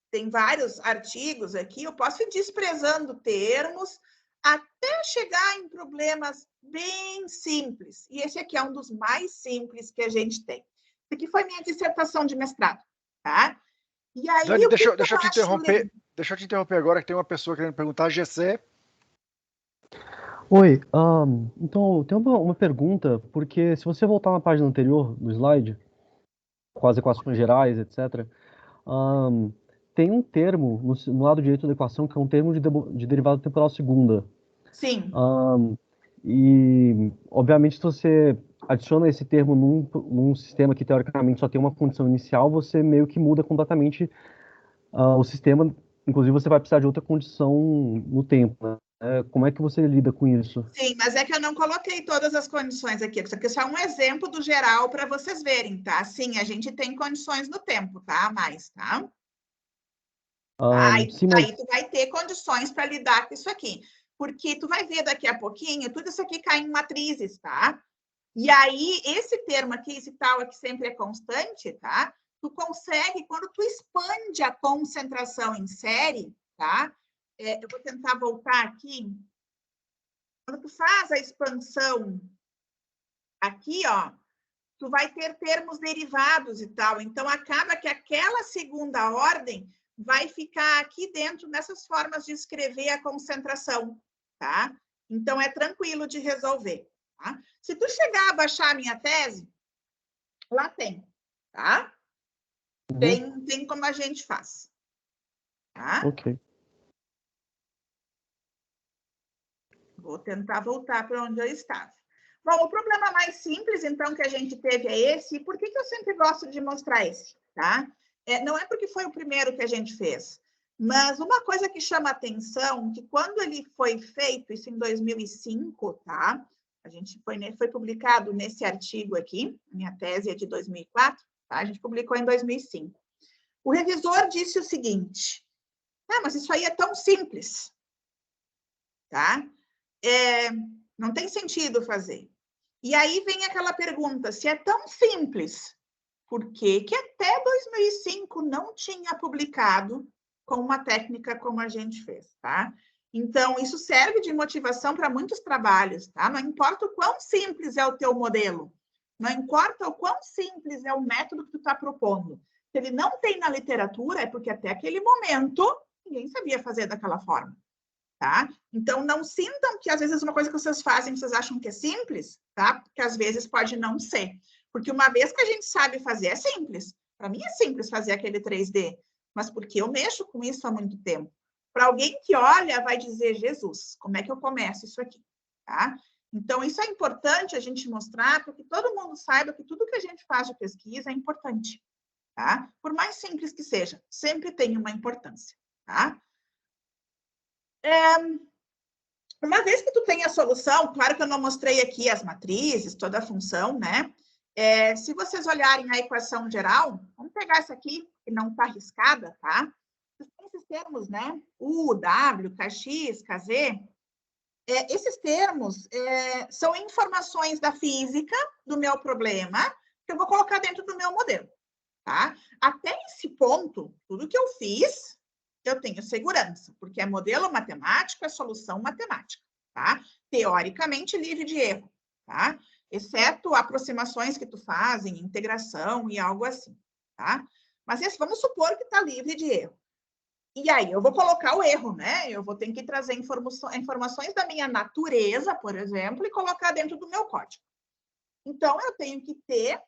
Tem vários artigos aqui, eu posso ir desprezando termos até chegar em problemas bem simples. E esse aqui é um dos mais simples que a gente tem. Isso aqui foi minha dissertação de mestrado, tá? E aí, Dani, deixa eu te interromper. Deixa eu te interromper agora, que tem uma pessoa querendo perguntar. GC? Oi, então tem uma pergunta, porque se você voltar na página anterior, no slide, com as equações gerais, etc., tem um termo no lado direito da equação que é um termo de derivada temporal segunda. Sim. E, obviamente, se você adiciona esse termo num sistema que, teoricamente, só tem uma condição inicial, você meio que muda completamente o sistema. Inclusive, você vai precisar de outra condição no tempo, né? Como é que você lida com isso? Sim, mas é que eu não coloquei todas as condições aqui. Isso aqui é só um exemplo do geral para vocês verem, tá? Sim, a gente tem condições no tempo, tá? Mais, tá? Aí tu vai ter condições para lidar com isso aqui. Porque tu vai ver daqui a pouquinho, tudo isso aqui cai em matrizes, tá? E aí, esse termo aqui, esse tal aqui sempre é constante, tá? Tu consegue, quando tu expande a concentração em série, tá? Eu vou tentar voltar aqui. Quando tu faz a expansão aqui, ó, tu vai ter termos derivados e tal. Então, acaba que aquela segunda ordem vai ficar aqui dentro nessas formas de escrever a concentração, tá? Então, é tranquilo de resolver, tá? Se tu chegar a baixar a minha tese, lá tem, tá? Tem como a gente faz, tá? Ok. Vou tentar voltar para onde eu estava. Bom, o problema mais simples, então, que a gente teve é esse. E por que eu sempre gosto de mostrar esse, tá? não é porque foi o primeiro que a gente fez, mas uma coisa que chama atenção, que quando ele foi feito, isso em 2005, tá? Foi publicado nesse artigo aqui, minha tese é de 2004, tá? A gente publicou em 2005. O revisor disse o seguinte, mas isso aí é tão simples, tá? Não tem sentido fazer. E aí vem aquela pergunta, se é tão simples, por que até 2005 não tinha publicado com uma técnica como a gente fez, tá? Então, isso serve de motivação para muitos trabalhos, tá? Não importa o quão simples é o teu modelo, não importa o quão simples é o método que tu está propondo. Se ele não tem na literatura, é porque até aquele momento ninguém sabia fazer daquela forma, tá? Então, não sintam que às vezes uma coisa que vocês fazem, vocês acham que é simples, tá? Porque às vezes pode não ser. Porque uma vez que a gente sabe fazer, é simples. Para mim é simples fazer aquele 3D, mas porque eu mexo com isso há muito tempo. Para alguém que olha, vai dizer, Jesus, como é que eu começo isso aqui? Tá? Então, isso é importante a gente mostrar, porque todo mundo saiba que tudo que a gente faz de pesquisa é importante. Tá? Por mais simples que seja, sempre tem uma importância. Tá? Uma vez que tu tem a solução, claro que eu não mostrei aqui as matrizes, toda a função, né? Se vocês olharem a equação geral, vamos pegar essa aqui, que não está riscada, tá? Tem esses termos, né? U, W, Kx, Kz. Esses termos são informações da física do meu problema que eu vou colocar dentro do meu modelo, tá? Até esse ponto, tudo que eu fiz, eu tenho segurança, porque é modelo matemático, é solução matemática, tá? Teoricamente livre de erro, tá? Exceto aproximações que tu faz em integração e algo assim, tá? Mas vamos supor que está livre de erro. E aí, eu vou colocar o erro, né? Eu vou ter que trazer informações da minha natureza, por exemplo, e colocar dentro do meu código. Então, eu tenho que ter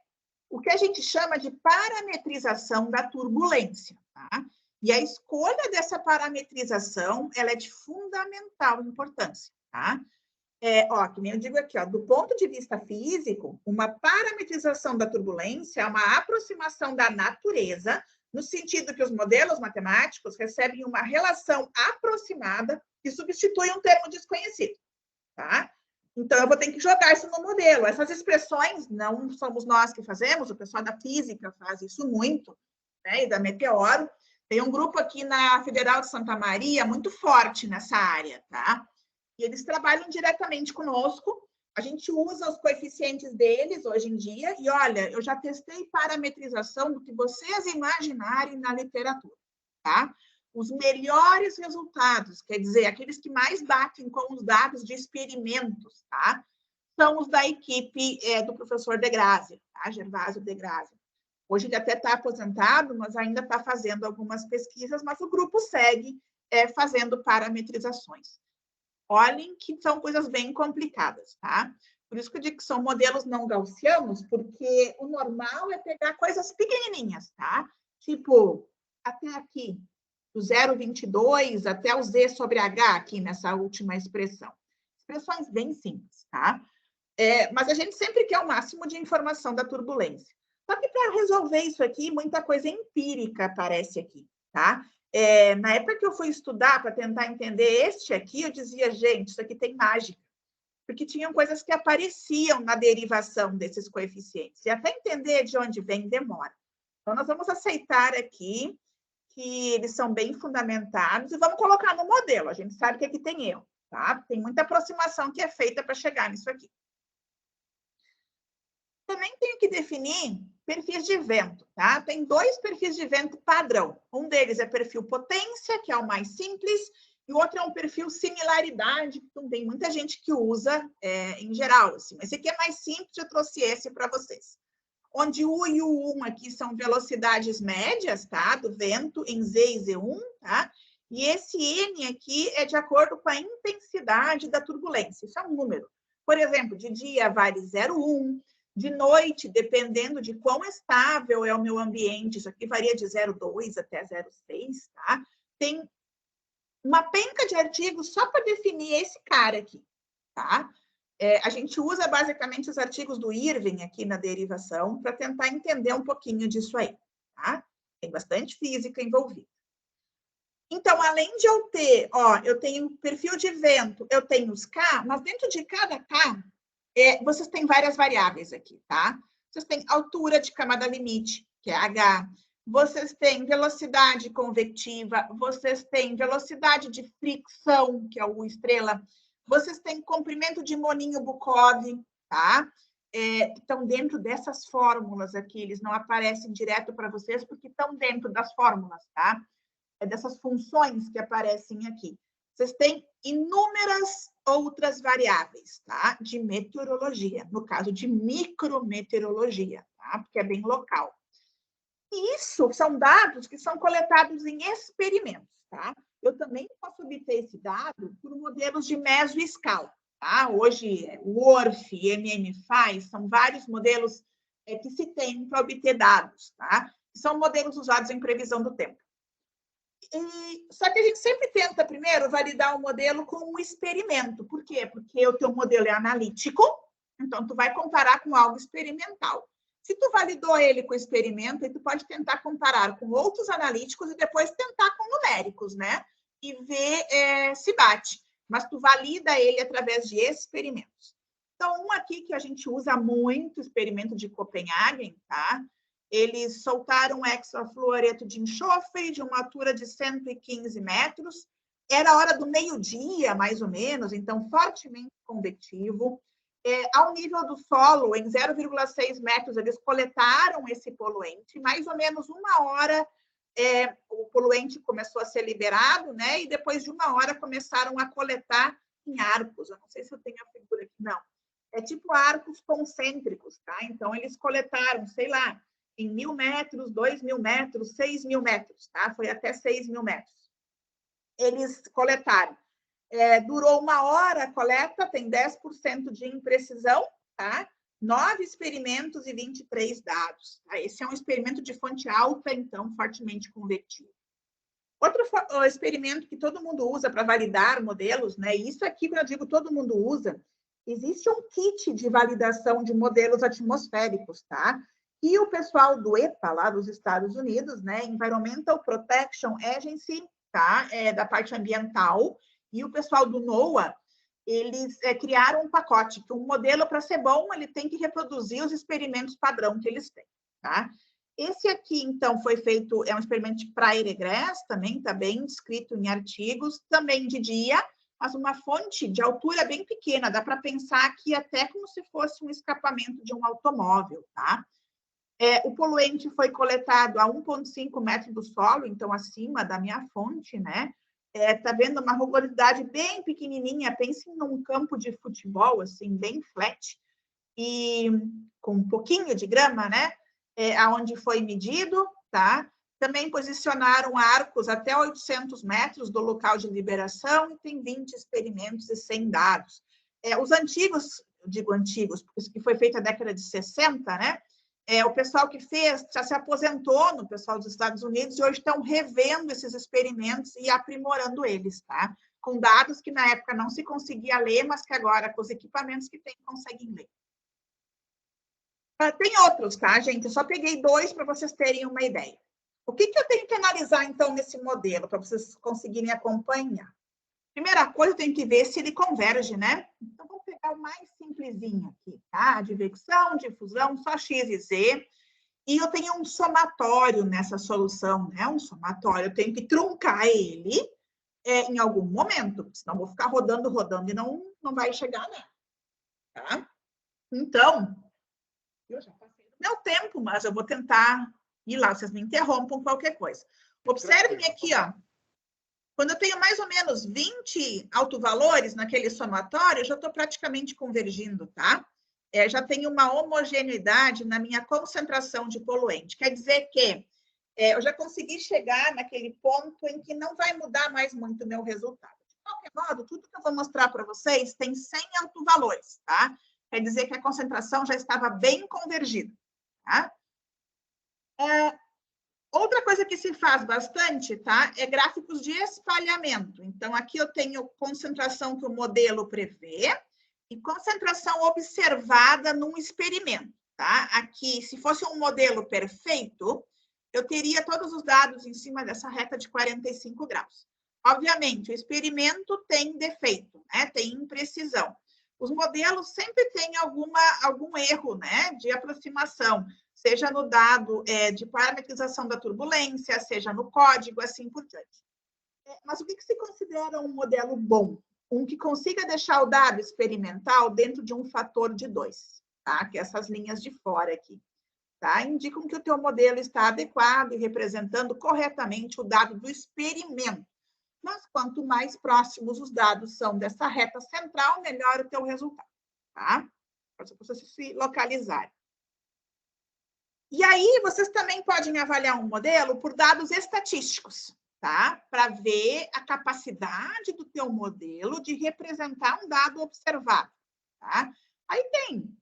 o que a gente chama de parametrização da turbulência, tá? E a escolha dessa parametrização, ela é de fundamental importância, tá? Que nem eu digo aqui, do ponto de vista físico, uma parametrização da turbulência é uma aproximação da natureza, no sentido que os modelos matemáticos recebem uma relação aproximada que substitui um termo desconhecido, tá? Então, eu vou ter que jogar isso no modelo. Essas expressões não somos nós que fazemos, o pessoal da física faz isso muito, né? E da Meteoro. Tem um grupo aqui na Federal de Santa Maria muito forte nessa área, tá? E eles trabalham diretamente conosco. A gente usa os coeficientes deles hoje em dia. E, olha, eu já testei parametrização do que vocês imaginarem na literatura, tá? Os melhores resultados, quer dizer, aqueles que mais batem com os dados de experimentos, tá? São os da equipe do professor De Grazia, tá? Gervásio De Grazia. Hoje ele até está aposentado, mas ainda está fazendo algumas pesquisas, mas o grupo segue fazendo parametrizações. Olhem que são coisas bem complicadas, tá? Por isso que eu digo que são modelos não gaussianos, porque o normal é pegar coisas pequenininhas, tá? Tipo, até aqui, do 0,22 até o Z sobre H, aqui nessa última expressão. Expressões bem simples, tá? Mas a gente sempre quer o máximo de informação da turbulência. Só que para resolver isso aqui, muita coisa empírica aparece aqui, tá? Na época que eu fui estudar para tentar entender este aqui, eu dizia, gente, isso aqui tem mágica. Porque tinham coisas que apareciam na derivação desses coeficientes. E até entender de onde vem demora. Então, nós vamos aceitar aqui que eles são bem fundamentados e vamos colocar no modelo. A gente sabe que aqui tem erro, tá? Tem muita aproximação que é feita para chegar nisso aqui. Também tenho que definir perfis de vento, tá? Tem 2 perfis de vento padrão. Um deles é perfil potência, que é o mais simples, e o outro é um perfil similaridade, que tem muita gente que usa em geral, assim. Mas esse aqui é mais simples, eu trouxe esse para vocês. Onde o U e o 1 aqui são velocidades médias, tá? Do vento em Z e Z1, tá? E esse N aqui é de acordo com a intensidade da turbulência. Isso é um número. Por exemplo, de dia vale 0,1, de noite, dependendo de quão estável é o meu ambiente, isso aqui varia de 0,2 até 0,6, tá? Tem uma penca de artigos só para definir esse cara aqui, tá? A gente usa basicamente os artigos do Irving aqui na derivação para tentar entender um pouquinho disso aí, tá? Tem bastante física envolvida. Então, além de eu ter, eu tenho perfil de vento, eu tenho os K, mas dentro de cada K, vocês têm várias variáveis aqui, tá? Vocês têm altura de camada limite, que é H. Vocês têm velocidade convectiva, vocês têm velocidade de fricção, que é o U estrela. Vocês têm comprimento de Moninho-Bukov, tá? Estão dentro dessas fórmulas aqui, eles não aparecem direto para vocês, porque estão dentro das fórmulas, tá? Dessas funções que aparecem aqui. Vocês têm inúmeras outras variáveis, tá? De meteorologia, no caso de micrometeorologia, tá? Porque é bem local. E isso são dados que são coletados em experimentos, tá? Eu também posso obter esse dado por modelos de mesoescala, tá? Hoje, WRF, MMFI, são vários modelos que se tem para obter dados, tá? São modelos usados em previsão do tempo. Só que a gente sempre tenta, primeiro, validar o modelo com um experimento. Por quê? Porque o teu modelo é analítico, então tu vai comparar com algo experimental. Se tu validou ele com experimento, aí tu pode tentar comparar com outros analíticos e depois tentar com numéricos, né? E ver se bate. Mas tu valida ele através de experimentos. Então, um aqui que a gente usa muito, experimento de Copenhagen, tá? Eles soltaram um hexafluoreto de enxofre de uma altura de 115 metros. Era a hora do meio-dia, mais ou menos, então fortemente convectivo. Ao nível do solo, em 0,6 metros, eles coletaram esse poluente. Mais ou menos 1 hora, o poluente começou a ser liberado, né? E depois de 1 hora começaram a coletar em arcos. Eu não sei se eu tenho a figura aqui, não. É tipo arcos concêntricos, tá? Então, eles coletaram, sei lá, em 1.000 metros, 2.000 metros, 6.000 metros, tá? Foi até 6.000 metros. Eles coletaram. Durou 1 hora a coleta, tem 10% de imprecisão, tá? 9 experimentos e 23 dados. Tá? Esse é um experimento de fonte alta, então, fortemente convectivo. Outro experimento que todo mundo usa para validar modelos, né? Isso aqui, quando eu digo todo mundo usa, existe um kit de validação de modelos atmosféricos, tá? E o pessoal do EPA, lá dos Estados Unidos, né? Environmental Protection Agency, tá? Da parte ambiental, e o pessoal do NOAA, eles criaram um pacote, que um modelo, para ser bom, ele tem que reproduzir os experimentos padrão que eles têm, tá? Esse aqui, então, foi feito, é um experimento de Praire-Gress, também está bem descrito em artigos, também de dia, mas uma fonte de altura bem pequena, dá para pensar aqui até como se fosse um escapamento de um automóvel, tá? O poluente foi coletado a 1,5 metros do solo, então acima da minha fonte, né? Tá vendo uma rugosidade bem pequenininha, pense num campo de futebol, assim, bem flat, e com um pouquinho de grama, né? Aonde foi medido, tá? Também posicionaram arcos até 800 metros do local de liberação e tem 20 experimentos e 100 dados. Os antigos, eu digo antigos, porque isso que foi feito na década de 60, né? O pessoal que fez já se aposentou no pessoal dos Estados Unidos e hoje estão revendo esses experimentos e aprimorando eles, tá? Com dados que na época não se conseguia ler, mas que agora, com os equipamentos que tem, conseguem ler. Tem outros, tá, gente? Eu só peguei 2 para vocês terem uma ideia. O que eu tenho que analisar, então, nesse modelo, para vocês conseguirem acompanhar? Primeira coisa, eu tenho que ver se ele converge, né? Então, vamos pegar o mais simplesinho aqui, tá? Advecção, difusão, só X e Z. E eu tenho um somatório nessa solução, né? Um somatório. Eu tenho que truncar ele em algum momento, senão eu vou ficar rodando e não vai chegar, né? Tá? Então, eu já passei do meu tempo, mas eu vou tentar ir lá. Vocês me interrompam qualquer coisa. Observem aqui, ó. Quando eu tenho mais ou menos 20 autovalores naquele somatório, eu já estou praticamente convergindo, tá? Já tenho uma homogeneidade na minha concentração de poluente. Quer dizer que eu já consegui chegar naquele ponto em que não vai mudar mais muito o meu resultado. De qualquer modo, tudo que eu vou mostrar para vocês tem 100 autovalores, tá? Quer dizer que a concentração já estava bem convergida, tá? Outra coisa que se faz bastante, tá? É gráficos de espalhamento. Então, aqui eu tenho concentração que o modelo prevê e concentração observada num experimento, tá? Aqui, se fosse um modelo perfeito, eu teria todos os dados em cima dessa reta de 45 graus. Obviamente, o experimento tem defeito, né? Tem imprecisão. Os modelos sempre têm algum erro, né, de aproximação, seja no dado de parametrização da turbulência, seja no código, assim por diante. Mas o que se considera um modelo bom? Um que consiga deixar o dado experimental dentro de um fator de 2, tá? Que é essas linhas de fora aqui. Tá? Indicam que o teu modelo está adequado e representando corretamente o dado do experimento. Mas quanto mais próximos os dados são dessa reta central, melhor o teu resultado, tá? Para vocês se localizarem. E aí, vocês também podem avaliar um modelo por dados estatísticos, tá? Para ver a capacidade do teu modelo de representar um dado observado, tá? Aí tem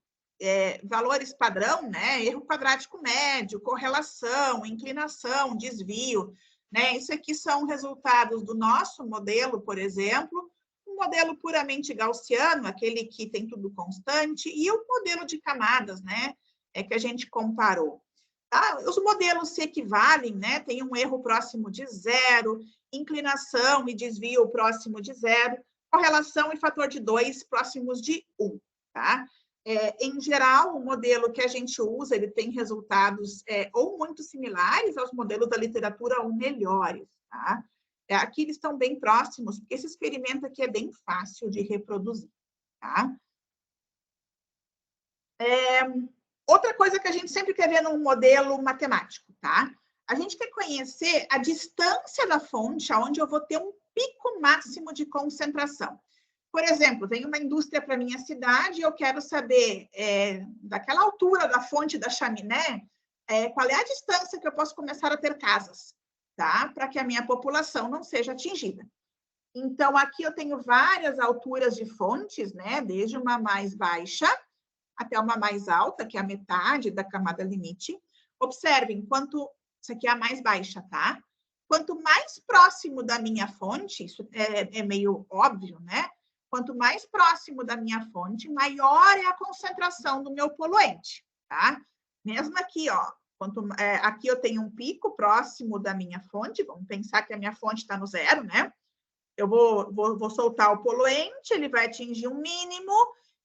valores padrão, né? Erro quadrático médio, correlação, inclinação, desvio, né? Isso aqui são resultados do nosso modelo, por exemplo, um modelo puramente gaussiano, aquele que tem tudo constante, e o modelo de camadas, né? Que a gente comparou. Tá? Os modelos se equivalem, né? Tem um erro próximo de 0, inclinação e desvio próximo de 0, correlação e fator de 2 próximos de 1, tá? Em geral, o modelo que a gente usa, ele tem resultados ou muito similares aos modelos da literatura ou melhores, tá? Aqui eles estão bem próximos, porque esse experimento aqui é bem fácil de reproduzir, tá? Outra coisa que a gente sempre quer ver num modelo matemático, tá? A gente quer conhecer a distância da fonte, aonde eu vou ter um pico máximo de concentração. Por exemplo, vem uma indústria para a minha cidade e eu quero saber, daquela altura da fonte da chaminé, qual é a distância que eu posso começar a ter casas, tá? Para que a minha população não seja atingida. Então, aqui eu tenho várias alturas de fontes, né? Desde uma mais baixa até uma mais alta, que é a metade da camada limite. Observem, isso aqui é a mais baixa, tá? Quanto mais próximo da minha fonte, isso é meio óbvio, né? Quanto mais próximo da minha fonte, maior é a concentração do meu poluente, tá? Mesmo aqui, ó, aqui eu tenho um pico próximo da minha fonte, vamos pensar que a minha fonte está no 0, né? Eu vou soltar o poluente, ele vai atingir um mínimo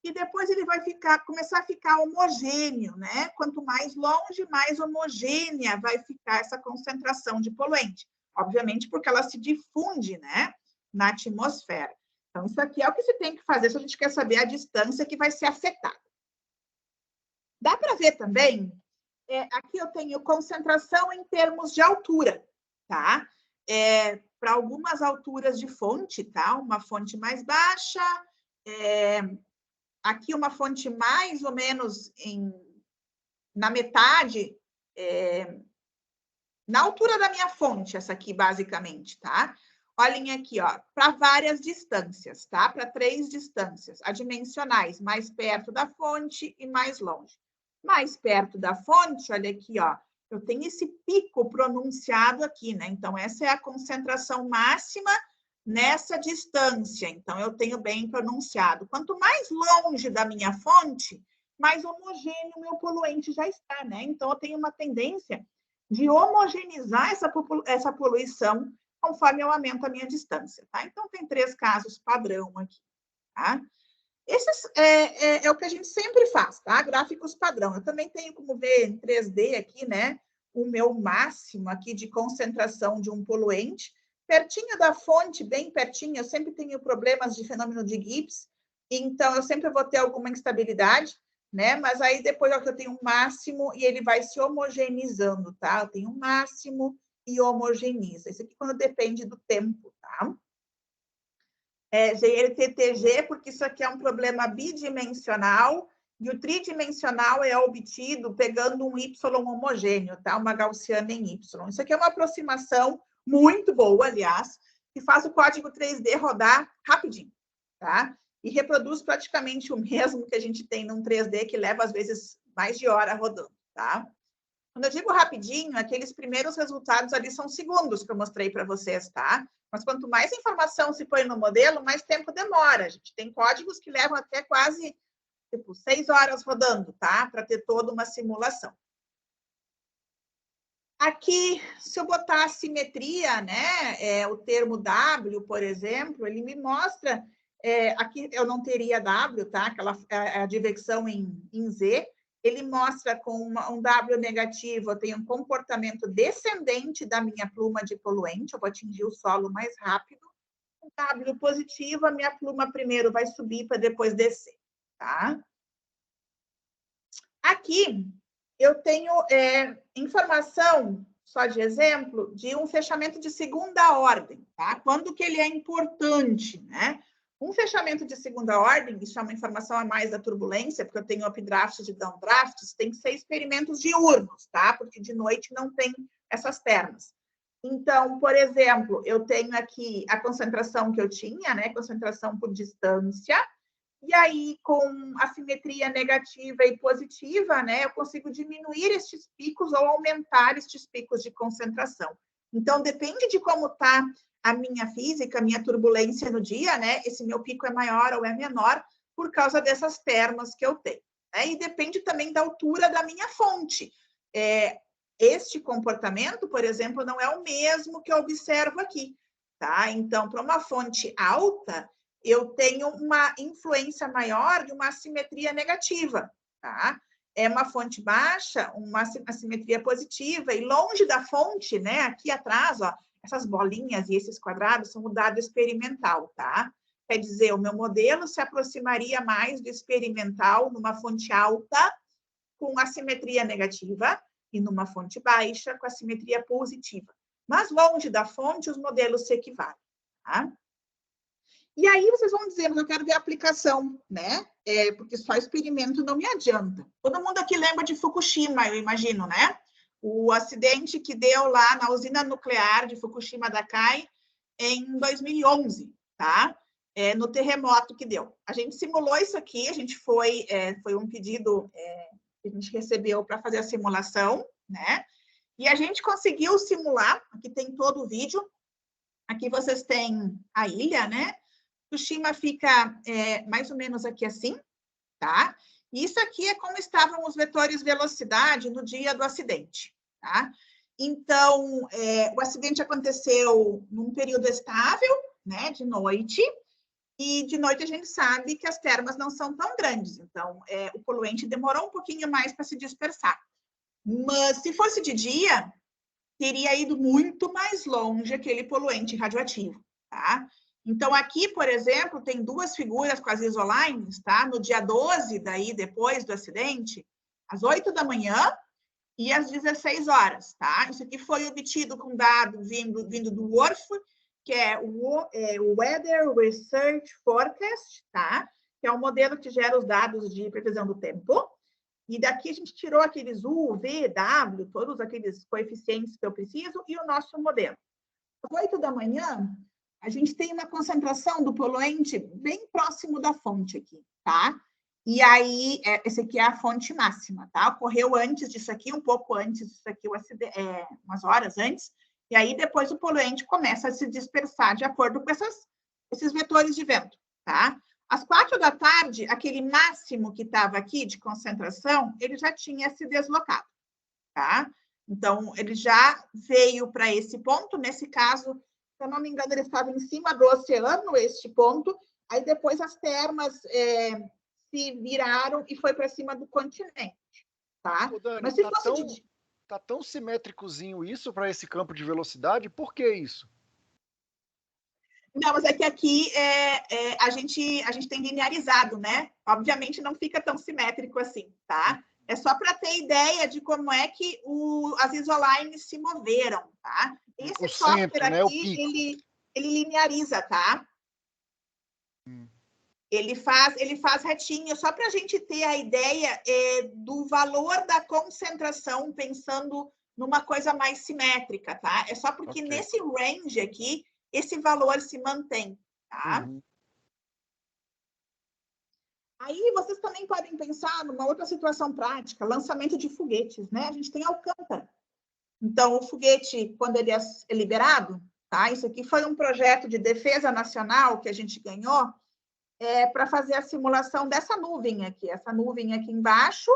e depois ele vai começar a ficar homogêneo, né? Quanto mais longe, mais homogênea vai ficar essa concentração de poluente. Obviamente, porque ela se difunde, né, na atmosfera. Então, isso aqui é o que se tem que fazer se a gente quer saber a distância que vai ser afetada. Dá para ver também, aqui eu tenho concentração em termos de altura, tá? Para algumas alturas de fonte, tá? Uma fonte mais baixa, aqui uma fonte mais ou menos na metade, na altura da minha fonte, essa aqui, basicamente, tá? Olhem aqui, ó, para várias distâncias, tá? Para 3 distâncias adimensionais, mais perto da fonte e mais longe. Mais perto da fonte, olha aqui, ó, eu tenho esse pico pronunciado aqui, né? Então, essa é a concentração máxima nessa distância. Então, eu tenho bem pronunciado. Quanto mais longe da minha fonte, mais homogêneo o meu poluente já está, né? Então, eu tenho uma tendência de homogeneizar essa poluição conforme eu aumento a minha distância, tá? Então, tem 3 casos padrão aqui, tá? Esses é o que a gente sempre faz, tá? Gráficos padrão. Eu também tenho como ver em 3D aqui, né? O meu máximo aqui de concentração de um poluente. Pertinho da fonte, bem pertinho, eu sempre tenho problemas de fenômeno de Gibbs, então eu sempre vou ter alguma instabilidade, né? Mas aí depois eu tenho um máximo e ele vai se homogeneizando, tá? Eu tenho um máximo e homogeneiza. Isso aqui quando depende do tempo, tá? GLTTG, porque isso aqui é um problema bidimensional, e o tridimensional é obtido pegando um Y homogêneo, tá? Uma gaussiana em Y. Isso aqui é uma aproximação muito boa, aliás, que faz o código 3D rodar rapidinho, tá? E reproduz praticamente o mesmo que a gente tem num 3D, que leva, às vezes, mais de hora rodando, tá? Quando eu digo rapidinho, aqueles primeiros resultados ali são segundos que eu mostrei para vocês, tá? Mas quanto mais informação se põe no modelo, mais tempo demora. A gente tem códigos que levam até quase 6 horas rodando, tá? Para ter toda uma simulação. Aqui, se eu botar a simetria, né, o termo W, por exemplo, ele me mostra, aqui eu não teria W, tá? Aquela a diversão em Z, ele mostra com um W negativo, eu tenho um comportamento descendente da minha pluma de poluente, eu vou atingir o solo mais rápido. Um W positivo, a minha pluma primeiro vai subir para depois descer, tá? Aqui, eu tenho informação, só de exemplo, de um fechamento de segunda ordem, tá? Quando que ele é importante, né? Um fechamento de segunda ordem, isso é uma informação a mais da turbulência, porque eu tenho updrafts e downdrafts, tem que ser experimentos diurnos, tá? Porque de noite não tem essas termas. Então, por exemplo, eu tenho aqui a concentração que eu tinha, né? Concentração por distância, e aí, com a simetria negativa e positiva, né, eu consigo diminuir estes picos ou aumentar estes picos de concentração. Então, depende de como está a minha física, a minha turbulência no dia, né? Esse meu pico é maior ou é menor por causa dessas termas que eu tenho. Né? E depende também da altura da minha fonte. Este comportamento, por exemplo, não é o mesmo que eu observo aqui. Tá? Então, para uma fonte alta, eu tenho uma influência maior de uma assimetria negativa, tá? É uma fonte baixa, uma assimetria positiva, e longe da fonte, né, aqui atrás, ó, essas bolinhas e esses quadrados são o dado experimental, tá? Quer dizer, o meu modelo se aproximaria mais do experimental numa fonte alta, com assimetria negativa, e numa fonte baixa, com assimetria positiva. Mas longe da fonte, os modelos se equivalem, tá? E aí vocês vão dizer, mas eu quero ver a aplicação, né? Porque só experimento não me adianta. Todo mundo aqui lembra de Fukushima, eu imagino, né? O acidente que deu lá na usina nuclear de Fukushima Daiichi em 2011, tá? No terremoto que deu. A gente simulou isso aqui, a gente foi um pedido que a gente recebeu para fazer a simulação, né? E a gente conseguiu simular, aqui tem todo o vídeo, aqui vocês têm a ilha, né? Fukushima fica mais ou menos aqui assim, tá? E isso aqui é como estavam os vetores velocidade no dia do acidente, tá? Então, o acidente aconteceu num período estável, né, de noite, e de noite a gente sabe que as termas não são tão grandes, então o poluente demorou um pouquinho mais para se dispersar. Mas se fosse de dia, teria ido muito mais longe aquele poluente radioativo, tá? Então, aqui, por exemplo, tem duas figuras com as isolines, tá? No dia 12, daí, depois do acidente, às 8 da manhã e às 16 horas, tá? Isso aqui foi obtido com dado vindo do WRF, que é o Weather Research Forecast, tá? Que é um modelo que gera os dados de previsão do tempo. E daqui a gente tirou aqueles U, V, W, todos aqueles coeficientes que eu preciso, e o nosso modelo. Às 8 da manhã, a gente tem uma concentração do poluente bem próximo da fonte aqui, tá? E aí, esse aqui é a fonte máxima, tá? Ocorreu antes disso aqui, um pouco antes disso aqui, umas horas antes, e aí depois o poluente começa a se dispersar de acordo com esses vetores de vento, tá? Às 4 da tarde, aquele máximo que estava aqui de concentração, ele já tinha se deslocado, tá? Então, ele já veio para esse ponto, nesse caso, se eu não me engano, ele estava em cima do oceano, este ponto, aí depois as termas se viraram e foi para cima do continente, tá? Ô, Dani, mas se fosse tá tão simétricozinho isso para esse campo de velocidade, por que isso? Não, mas é que aqui a gente tem linearizado, né? Obviamente não fica tão simétrico assim, tá? É só para ter ideia de como é que as isolines se moveram, tá? Esse software centro, aqui, né? ele lineariza, tá? Ele faz retinho, só para a gente ter a ideia do valor da concentração, pensando numa coisa mais simétrica, tá? É só porque nesse range aqui, esse valor se mantém, tá? Aí vocês também podem pensar numa outra situação prática, lançamento de foguetes, né? A gente tem Alcântara. Então, o foguete, quando ele é liberado, tá? Isso aqui foi um projeto de defesa nacional que a gente ganhou para fazer a simulação dessa nuvem aqui. Essa nuvem aqui embaixo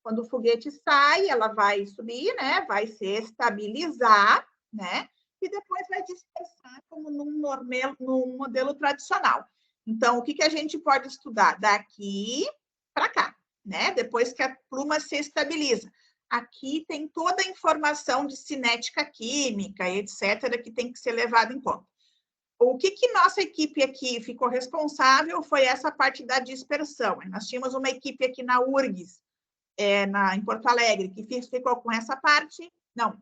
Quando o foguete sai, ela vai subir, né? Vai se estabilizar, né? E depois vai dispersar como num modelo tradicional. Então, o que a gente pode estudar? Daqui para cá, né? Depois que a pluma se estabiliza. Aqui tem toda a informação de cinética química, etc., que tem que ser levado em conta. O que nossa equipe aqui ficou responsável foi essa parte da dispersão. Nós tínhamos uma equipe aqui na URGS, em Porto Alegre, que ficou com essa parte. Não,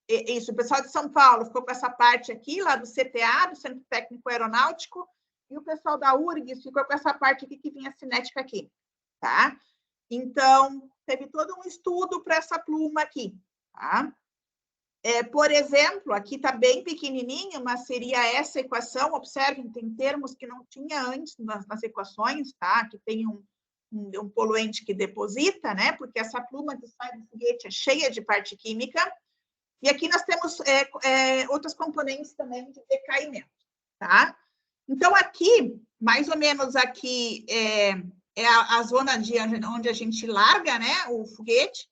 isso, o pessoal de São Paulo ficou com essa parte aqui, lá do CTA, do Centro Técnico Aeronáutico, e o pessoal da URGS ficou com essa parte aqui que vinha cinética aqui, tá? Então, teve todo um estudo para essa pluma aqui, tá? Por exemplo, aqui está bem pequenininho, mas seria essa equação. Observem, tem termos que não tinha antes nas equações, tá? Que tem um poluente que deposita, né? Porque essa pluma que sai do foguete é cheia de parte química. E aqui nós temos outros componentes também de decaimento, tá? Então, aqui, mais ou menos aqui, é a zona onde a gente larga, né, o foguete.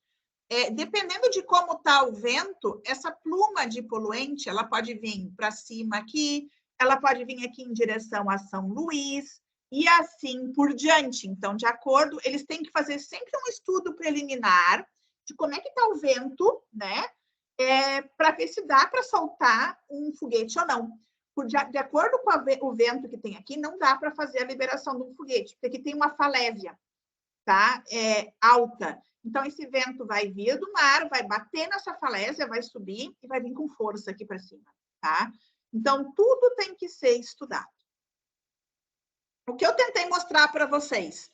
Dependendo de como está o vento, essa pluma de poluente, ela pode vir para cima aqui, ela pode vir aqui em direção a São Luís, e assim por diante. Então, de acordo, eles têm que fazer sempre um estudo preliminar de como é que está o vento, né? Para ver se dá para soltar um foguete ou não. De acordo com o vento que tem aqui, não dá para fazer a liberação de um foguete, porque aqui tem uma falésia, tá? Alta. Então, esse vento vai vir do mar, vai bater nessa falésia, vai subir e vai vir com força aqui para cima, tá? Então, tudo tem que ser estudado. O que eu tentei mostrar para vocês?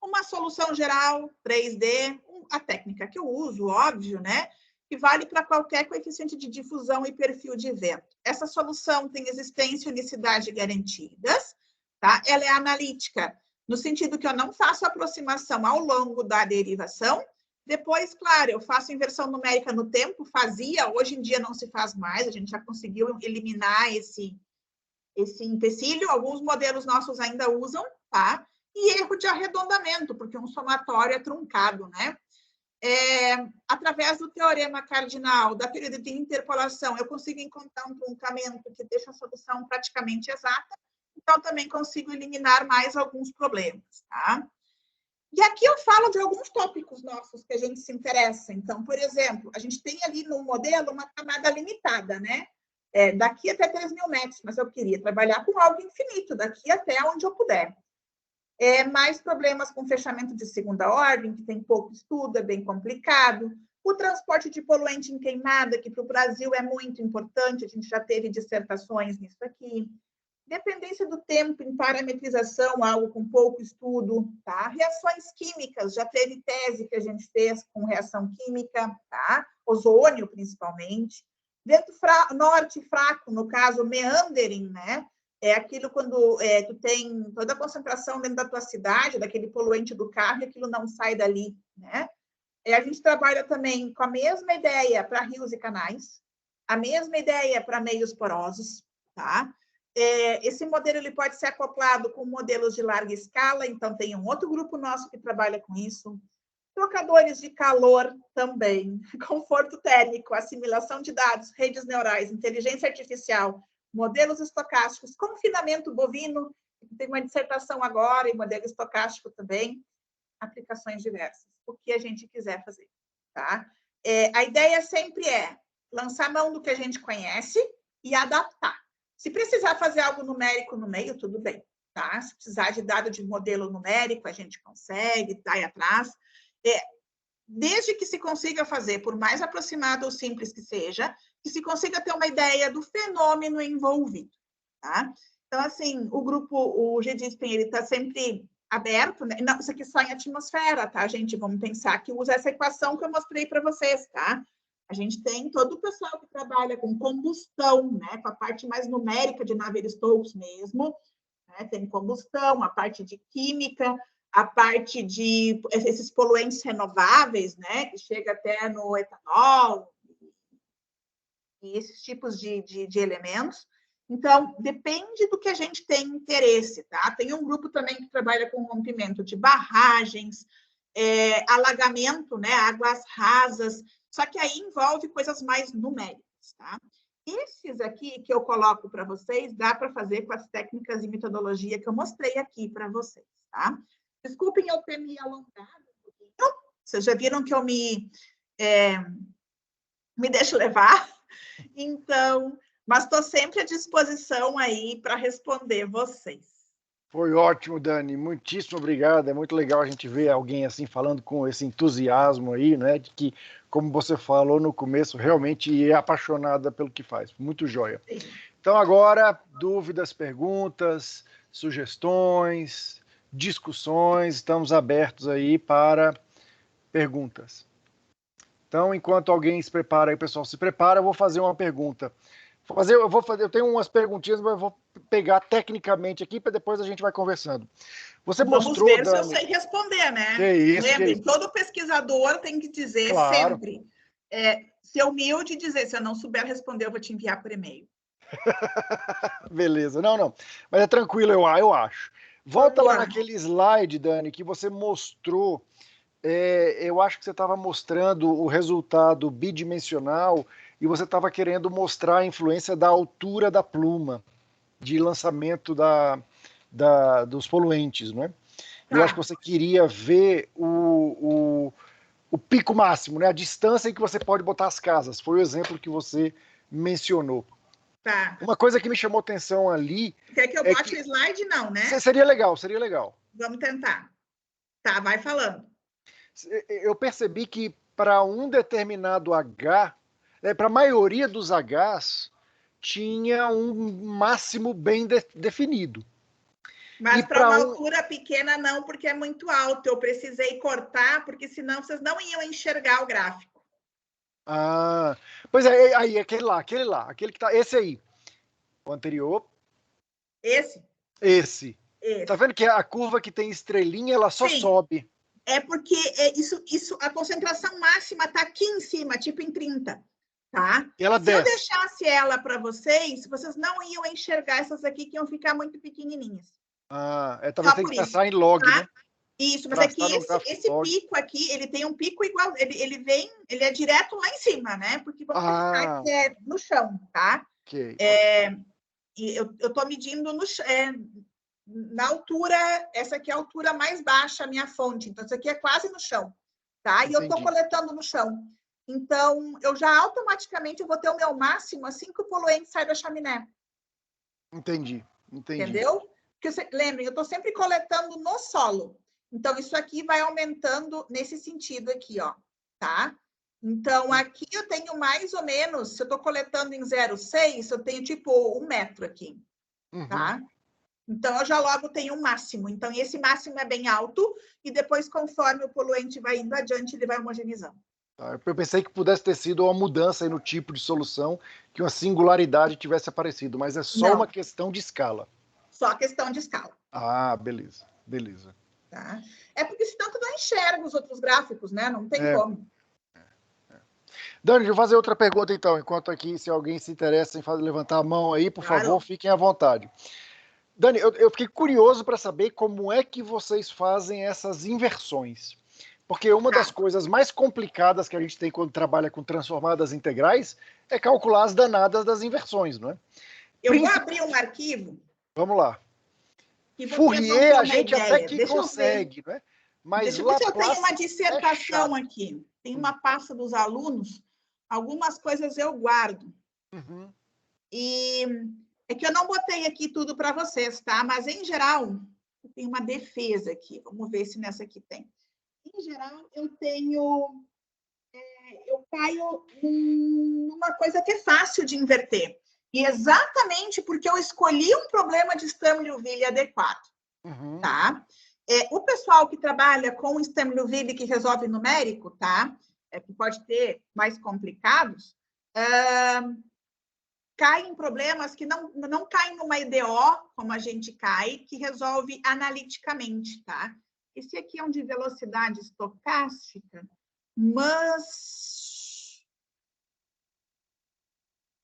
Uma solução geral, 3D, a técnica que eu uso, óbvio, né? Que vale para qualquer coeficiente de difusão e perfil de vento. Essa solução tem existência e unicidade garantidas, tá? Ela é analítica, no sentido que eu não faço aproximação ao longo da derivação. Depois, claro, eu faço inversão numérica no tempo, hoje em dia não se faz mais, a gente já conseguiu eliminar esse empecilho, alguns modelos nossos ainda usam, tá? E erro de arredondamento, porque um somatório é truncado, né? Através do teorema cardinal, da período de interpolação, eu consigo encontrar um truncamento que deixa a solução praticamente exata, então também consigo eliminar mais alguns problemas, tá? E aqui eu falo de alguns tópicos nossos que a gente se interessa. Então, por exemplo, a gente tem ali no modelo uma camada limitada, né? Daqui até 3.000 metros, mas eu queria trabalhar com algo infinito, daqui até onde eu puder. Mais problemas com fechamento de segunda ordem, que tem pouco estudo, é bem complicado. O transporte de poluente em queimada, que para o Brasil é muito importante, a gente já teve dissertações nisso aqui. Dependência do tempo em parametrização, algo com pouco estudo, tá? Reações químicas, já teve tese que a gente fez com reação química, tá? Ozônio, principalmente. Vento norte fraco, no caso, meandering, né? É aquilo quando tu tem toda a concentração dentro da tua cidade, daquele poluente do carro, e aquilo não sai dali, né? A gente trabalha também com a mesma ideia para rios e canais, a mesma ideia para meios porosos, tá? Esse modelo ele pode ser acoplado com modelos de larga escala, então tem um outro grupo nosso que trabalha com isso. Trocadores de calor também, conforto térmico, assimilação de dados, redes neurais, inteligência artificial, modelos estocásticos, confinamento bovino, tem uma dissertação agora em modelo estocástico também, aplicações diversas, o que a gente quiser fazer, tá? A ideia sempre é lançar mão do que a gente conhece e adaptar. Se precisar fazer algo numérico no meio, tudo bem, tá? Se precisar de dado de modelo numérico, a gente consegue, tá aí atrás. Desde que se consiga fazer, por mais aproximado ou simples que seja, que se consiga ter uma ideia do fenômeno envolvido, tá? Então, assim, o GDISPEN, ele está sempre aberto, né? Não, isso aqui só em atmosfera, tá, gente? Vamos pensar que usa essa equação que eu mostrei para vocês, tá? A gente tem todo o pessoal que trabalha com combustão, né? Com a parte mais numérica de Navier-Stokes mesmo, né? Tem combustão, a parte de química, a parte de esses poluentes renováveis, né? Que chega até no etanol, e esses tipos de elementos. Então, depende do que a gente tem interesse, tá? Tem um grupo também que trabalha com rompimento de barragens, alagamento, né? Águas rasas, só que aí envolve coisas mais numéricas, tá? Esses aqui que eu coloco para vocês, dá para fazer com as técnicas e metodologia que eu mostrei aqui para vocês, tá? Desculpem eu ter me alongado um pouquinho. Vocês já viram que eu me deixo levar? Então, mas estou sempre à disposição aí para responder vocês. Foi ótimo, Dani. Muitíssimo obrigado. É muito legal a gente ver alguém assim falando com esse entusiasmo aí, né? De que, como você falou no começo, realmente é apaixonada pelo que faz. Muito joia. Sim. Então, agora, dúvidas, perguntas, sugestões, discussões, estamos abertos aí para perguntas. Então, enquanto alguém se prepara, aí o pessoal se prepara, eu vou fazer uma pergunta. Eu tenho umas perguntinhas, mas eu vou pegar tecnicamente aqui para depois a gente vai conversando. Você Vamos mostrou, ver Dani, se eu sei responder, né? que isso, Lembrem, que isso. todo pesquisador tem que dizer Claro. sempre, ser humilde e dizer, se eu não souber responder, eu vou te enviar por e-mail. Beleza, não. Mas é tranquilo, eu acho. Volta lá naquele slide, Dani, que você mostrou. Eu acho que você estava mostrando o resultado bidimensional e você estava querendo mostrar a influência da altura da pluma de lançamento dos poluentes, não é? Eu acho que você queria ver o pico máximo, né? A distância em que você pode botar as casas. Foi o exemplo que você mencionou. Tá. Uma coisa que me chamou atenção ali... Quer que eu bote o slide? Não, né? Seria legal, seria legal. Vamos tentar. Tá, vai falando. Eu percebi que para um determinado H, para a maioria dos Hs, tinha um máximo bem definido. Mas para uma altura pequena não, porque é muito alto. Eu precisei cortar, porque senão vocês não iam enxergar o gráfico. Ah, pois é, aí, aquele que tá, esse aí. O anterior. Esse. Tá vendo que a curva que tem estrelinha, ela só sobe. É porque a concentração máxima está aqui em cima, tipo em 30, tá? E ela desce. Se eu deixasse ela para vocês não iam enxergar essas aqui, que iam ficar muito pequenininhas. Talvez tenha que pensar em log, tá? Né? Isso, mas é que esse pico aqui, ele tem um pico igual, ele é direto lá em cima, né? Porque vamos pensar que é no chão, tá? Ok. E eu estou medindo na altura, essa aqui é a altura mais baixa, a minha fonte. Então, isso aqui é quase no chão, tá? E eu estou coletando no chão. Então, eu já automaticamente vou ter o meu máximo assim que o poluente sai da chaminé. Entendi. Entendeu? Porque, lembrem, eu estou sempre coletando no solo. Então, isso aqui vai aumentando nesse sentido aqui, ó, tá? Então, aqui eu tenho mais ou menos, se eu estou coletando em 0,6, eu tenho tipo 1 metro aqui, tá? Então, eu já logo tenho um máximo. Então, esse máximo é bem alto e depois, conforme o poluente vai indo adiante, ele vai homogeneizando. Eu pensei que pudesse ter sido uma mudança aí no tipo de solução, que uma singularidade tivesse aparecido, mas é só uma questão de escala. Só questão de escala. Beleza. Tá? É porque senão tu não enxerga os outros gráficos, né? Não tem como. Dani, deixa eu fazer outra pergunta então, enquanto aqui, se alguém se interessa em levantar a mão aí, por favor, fiquem à vontade. Dani, eu fiquei curioso para saber como é que vocês fazem essas inversões. Porque uma das coisas mais complicadas que a gente tem quando trabalha com transformadas integrais é calcular as danadas das inversões, não é? Eu vou abrir um arquivo. Vamos lá. Fourier a gente até que consegue, não é? Mas deixa eu ver se eu tenho uma dissertação aqui. Tem uma pasta dos alunos. Algumas coisas eu guardo. E é que eu não botei aqui tudo para vocês, tá? Mas, em geral, eu tenho uma defesa aqui. Vamos ver se nessa aqui tem. Em geral, eu tenho... eu caio numa coisa que é fácil de inverter. E exatamente porque eu escolhi um problema de Sturm-Liouville adequado. Tá? O pessoal que trabalha com Sturm-Liouville que resolve numérico, tá? Que pode ter mais complicados, cai em problemas que não caem numa IDO, como a gente cai, que resolve analiticamente, tá? Esse aqui é um de velocidade estocástica, mas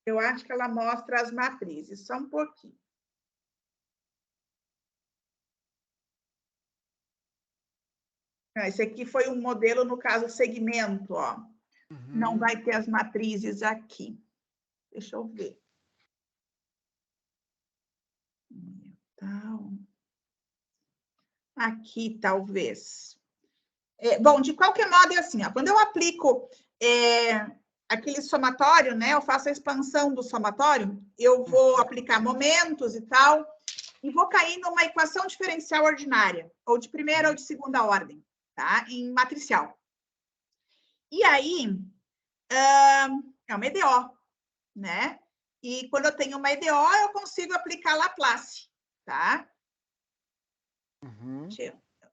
eu acho que ela mostra as matrizes, só um pouquinho. Esse aqui foi um modelo, no caso, segmento, ó. Não vai ter as matrizes aqui. Deixa eu ver. Aqui, talvez. Bom, de qualquer modo, é assim, ó, quando eu aplico aquele somatório, né, eu faço a expansão do somatório, eu vou aplicar momentos e tal, e vou cair numa equação diferencial ordinária, ou de primeira ou de segunda ordem, tá? Em matricial. E aí, é uma EDO, né? E quando eu tenho uma EDO, eu consigo aplicar Laplace, tá?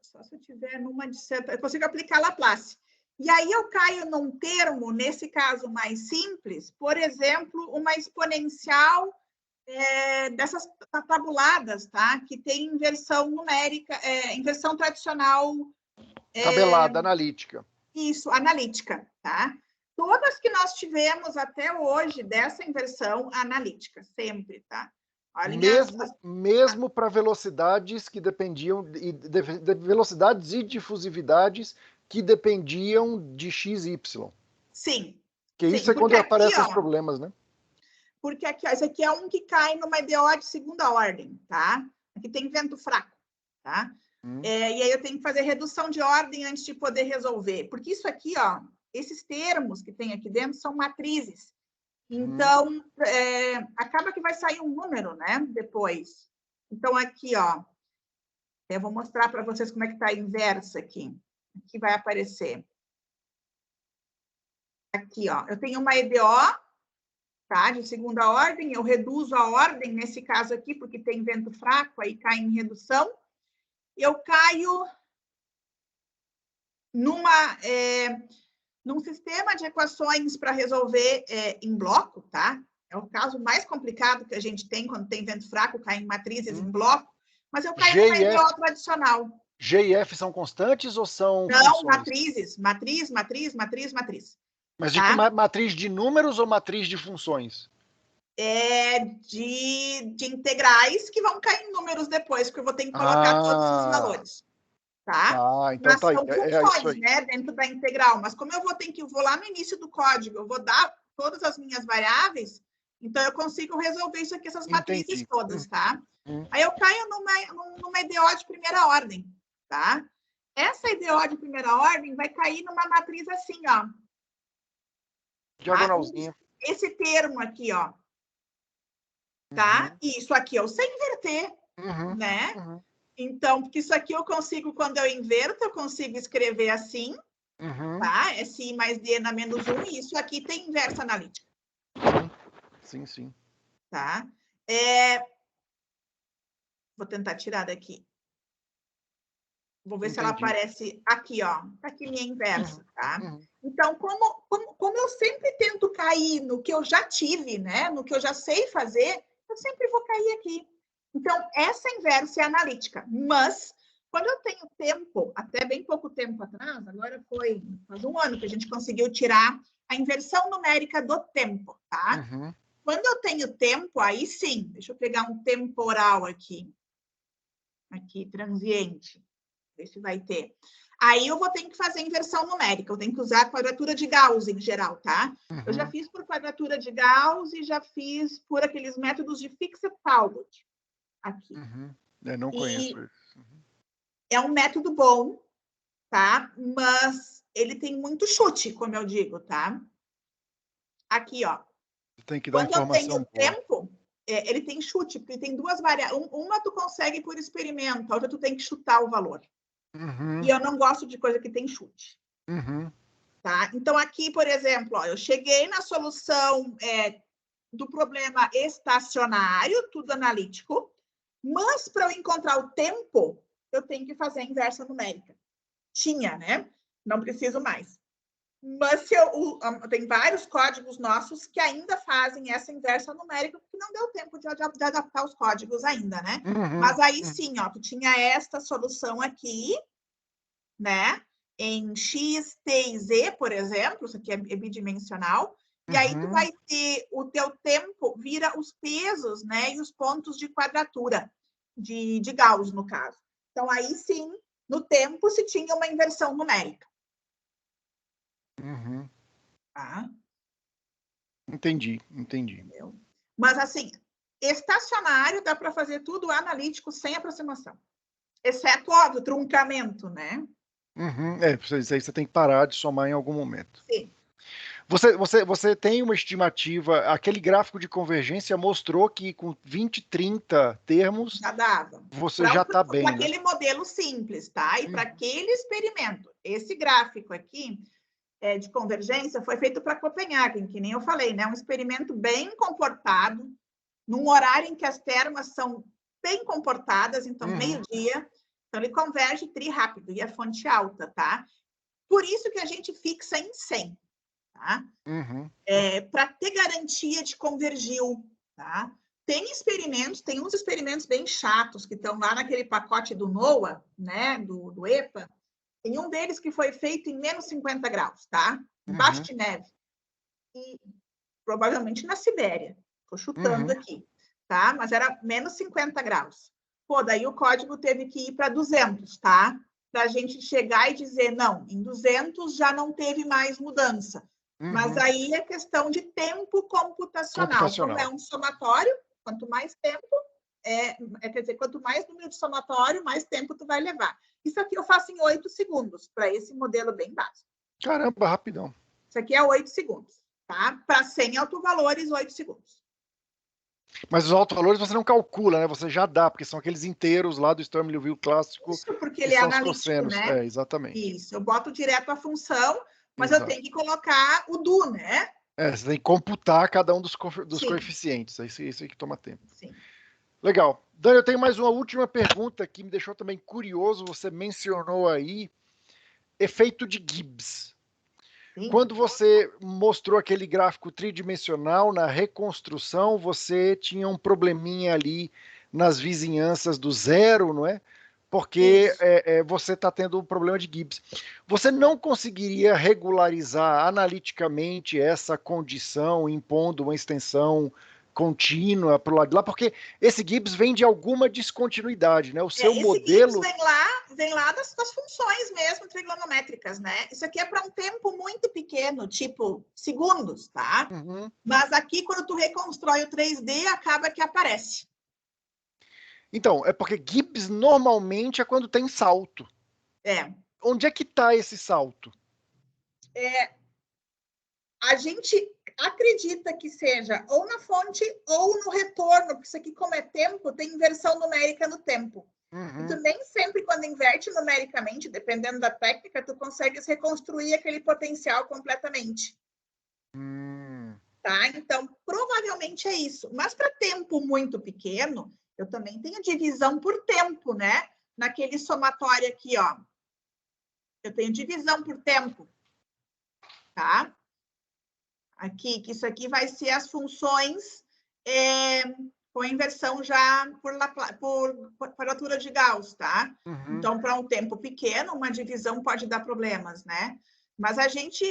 Só se eu tiver numa de certa... Eu consigo aplicar Laplace. E aí eu caio num termo, nesse caso mais simples, por exemplo, uma exponencial dessas tabuladas, tá? Que tem inversão numérica, inversão tradicional... Tabelada, analítica. Isso, analítica, tá? Todas que nós tivemos até hoje dessa inversão analítica, sempre, tá? Mesmo para velocidades que dependiam de velocidades e difusividades que dependiam de x, y. Sim. Que isso é quando aparecem os problemas, né? Porque aqui, ó, esse aqui é um que cai numa EDO de segunda ordem, tá? Aqui tem vento fraco, tá? E aí eu tenho que fazer redução de ordem antes de poder resolver. Porque isso aqui, ó, esses termos que tem aqui dentro são matrizes. Então, acaba que vai sair um número, né? Depois. Então, aqui, ó, eu vou mostrar para vocês como é que está a inversa aqui. Aqui vai aparecer. Aqui, ó, eu tenho uma EDO, tá? De segunda ordem, eu reduzo a ordem, nesse caso aqui, porque tem vento fraco, aí cai em redução. Eu caio num sistema de equações para resolver em bloco, tá? É o caso mais complicado que a gente tem quando tem vento fraco, cai em matrizes em bloco, mas eu caio numa EDO tradicional. G e F são constantes ou são funções? Matrizes. Matriz. Mas tá? De matriz de números ou matriz de funções? De integrais que vão cair em números depois, porque eu vou ter que colocar todos os valores. Tá? Então mas tá, são funções, né, dentro da integral. Mas como eu vou lá no início do código, eu vou dar todas as minhas variáveis, então eu consigo resolver isso aqui, essas matrizes todas, tá? Aí eu caio numa EDO de primeira ordem, tá? Essa EDO de primeira ordem vai cair numa matriz assim, ó. Diagonalzinha. Esse termo aqui, ó. Tá? E isso aqui eu sei inverter, né? Então, porque isso aqui eu consigo, quando eu inverto, eu consigo escrever assim, tá? É Si mais D na menos 1, e isso aqui tem inversa analítica. Sim. Tá? Vou tentar tirar daqui. Vou ver se ela aparece aqui, ó. Tá aqui minha inversa, tá? Então, como eu sempre tento cair no que eu já tive, né? No que eu já sei fazer, eu sempre vou cair aqui. Então, essa inversa é analítica. Mas, quando eu tenho tempo, até bem pouco tempo atrás, agora faz um ano que a gente conseguiu tirar a inversão numérica do tempo, tá? Quando eu tenho tempo, aí sim, deixa eu pegar um temporal aqui. Aqui, transiente. Ver se vai ter. Aí eu vou ter que fazer inversão numérica, eu tenho que usar a quadratura de Gauss em geral, tá? Eu já fiz por quadratura de Gauss e já fiz por aqueles métodos de Fixed-Talbot. Aqui. Eu não conheço isso. É um método bom, tá? Mas ele tem muito chute, como eu digo, tá? Aqui, ó. Tem que dar informação eu tenho tempo, ele tem chute, porque tem duas variáveis. Uma tu consegue por experimento, a outra tu tem que chutar o valor. E eu não gosto de coisa que tem chute. Tá? Então, aqui, por exemplo, ó, eu cheguei na solução do problema estacionário, tudo analítico, mas para eu encontrar o tempo, eu tenho que fazer a inversa numérica. Tinha, né? Não preciso mais. Mas tem vários códigos nossos que ainda fazem essa inversa numérica, porque não deu tempo de adaptar os códigos ainda, né? Mas aí sim, ó, tu tinha esta solução aqui, né? Em X, T e Z, por exemplo, isso aqui é bidimensional, e aí tu vai ter o teu tempo, vira os pesos, né? E os pontos de quadratura, de Gauss, no caso. Então, aí sim, no tempo se tinha uma inversão numérica. Uhum. Tá? Entendi. Entendeu? Mas, assim, estacionário dá para fazer tudo analítico sem aproximação. Exceto, óbvio, truncamento, né? Uhum. Isso aí você tem que parar de somar em algum momento. Sim. Você tem uma estimativa, aquele gráfico de convergência mostrou que com 20, 30 termos, Já dava. você já está bem, Para né? aquele modelo simples, tá? E para aquele experimento. Esse gráfico aqui de convergência foi feito para Copenhague, que nem eu falei, né? Um experimento bem comportado, num horário em que as termas são bem comportadas, então meio-dia. Então, ele converge tri rápido e a fonte alta, tá? Por isso que a gente fixa em 100, tá? Para ter garantia de convergiu, tá? Tem uns experimentos bem chatos que estão lá naquele pacote do NOAA, né? Do EPA. Tem um deles que foi feito em menos 50 graus, tá? Embaixo de neve. E provavelmente na Sibéria. Estou chutando aqui, tá? Mas era menos 50 graus. Pô, daí o código teve que ir para 200, tá? Para a gente chegar e dizer, não, em 200 já não teve mais mudança. Mas aí é questão de tempo computacional. Como é um somatório, quanto mais tempo, quer dizer, quanto mais número de somatório, mais tempo tu vai levar. Isso aqui eu faço em 8 segundos, para esse modelo bem básico. Caramba, rapidão. Isso aqui é 8 segundos, tá? Para 100 autovalores, 8 segundos. Mas os autovalores você não calcula, né? Você já dá, porque são aqueles inteiros lá do Sturm Liouville clássico. Isso, porque ele é analítico, né? Exatamente. Isso, eu boto direto a função, mas eu tenho que colocar o do, né? Você tem que computar cada um dos coeficientes. Isso aí que toma tempo. Sim. Legal. Dani, eu tenho mais uma última pergunta que me deixou também curioso. Você mencionou aí efeito de Gibbs. Sim. Quando você mostrou aquele gráfico tridimensional na reconstrução, você tinha um probleminha ali nas vizinhanças do zero, não é? Porque você está tendo um problema de Gibbs. Você não conseguiria regularizar analiticamente essa condição, impondo uma extensão contínua para o lado de lá, porque esse Gibbs vem de alguma descontinuidade, né? O seu modelo... Gibbs vem lá das funções mesmo trigonométricas, né? Isso aqui é para um tempo muito pequeno, tipo segundos, tá? Mas aqui, quando tu reconstrói o 3D, acaba que aparece. Então, é porque Gibbs normalmente é quando tem salto. Onde é que está esse salto? A gente acredita que seja ou na fonte ou no retorno, porque isso aqui, como é tempo, tem inversão numérica no tempo. E tu nem sempre, quando inverte numericamente, dependendo da técnica, tu consegues reconstruir aquele potencial completamente. Tá? Então, provavelmente é isso. Mas para tempo muito pequeno, eu também tenho divisão por tempo, né? Naquele somatório aqui, ó. Eu tenho divisão por tempo. Tá? Aqui, que isso aqui vai ser as funções com inversão já por altura de Gauss, tá? Então, para um tempo pequeno, uma divisão pode dar problemas, né? Mas a gente,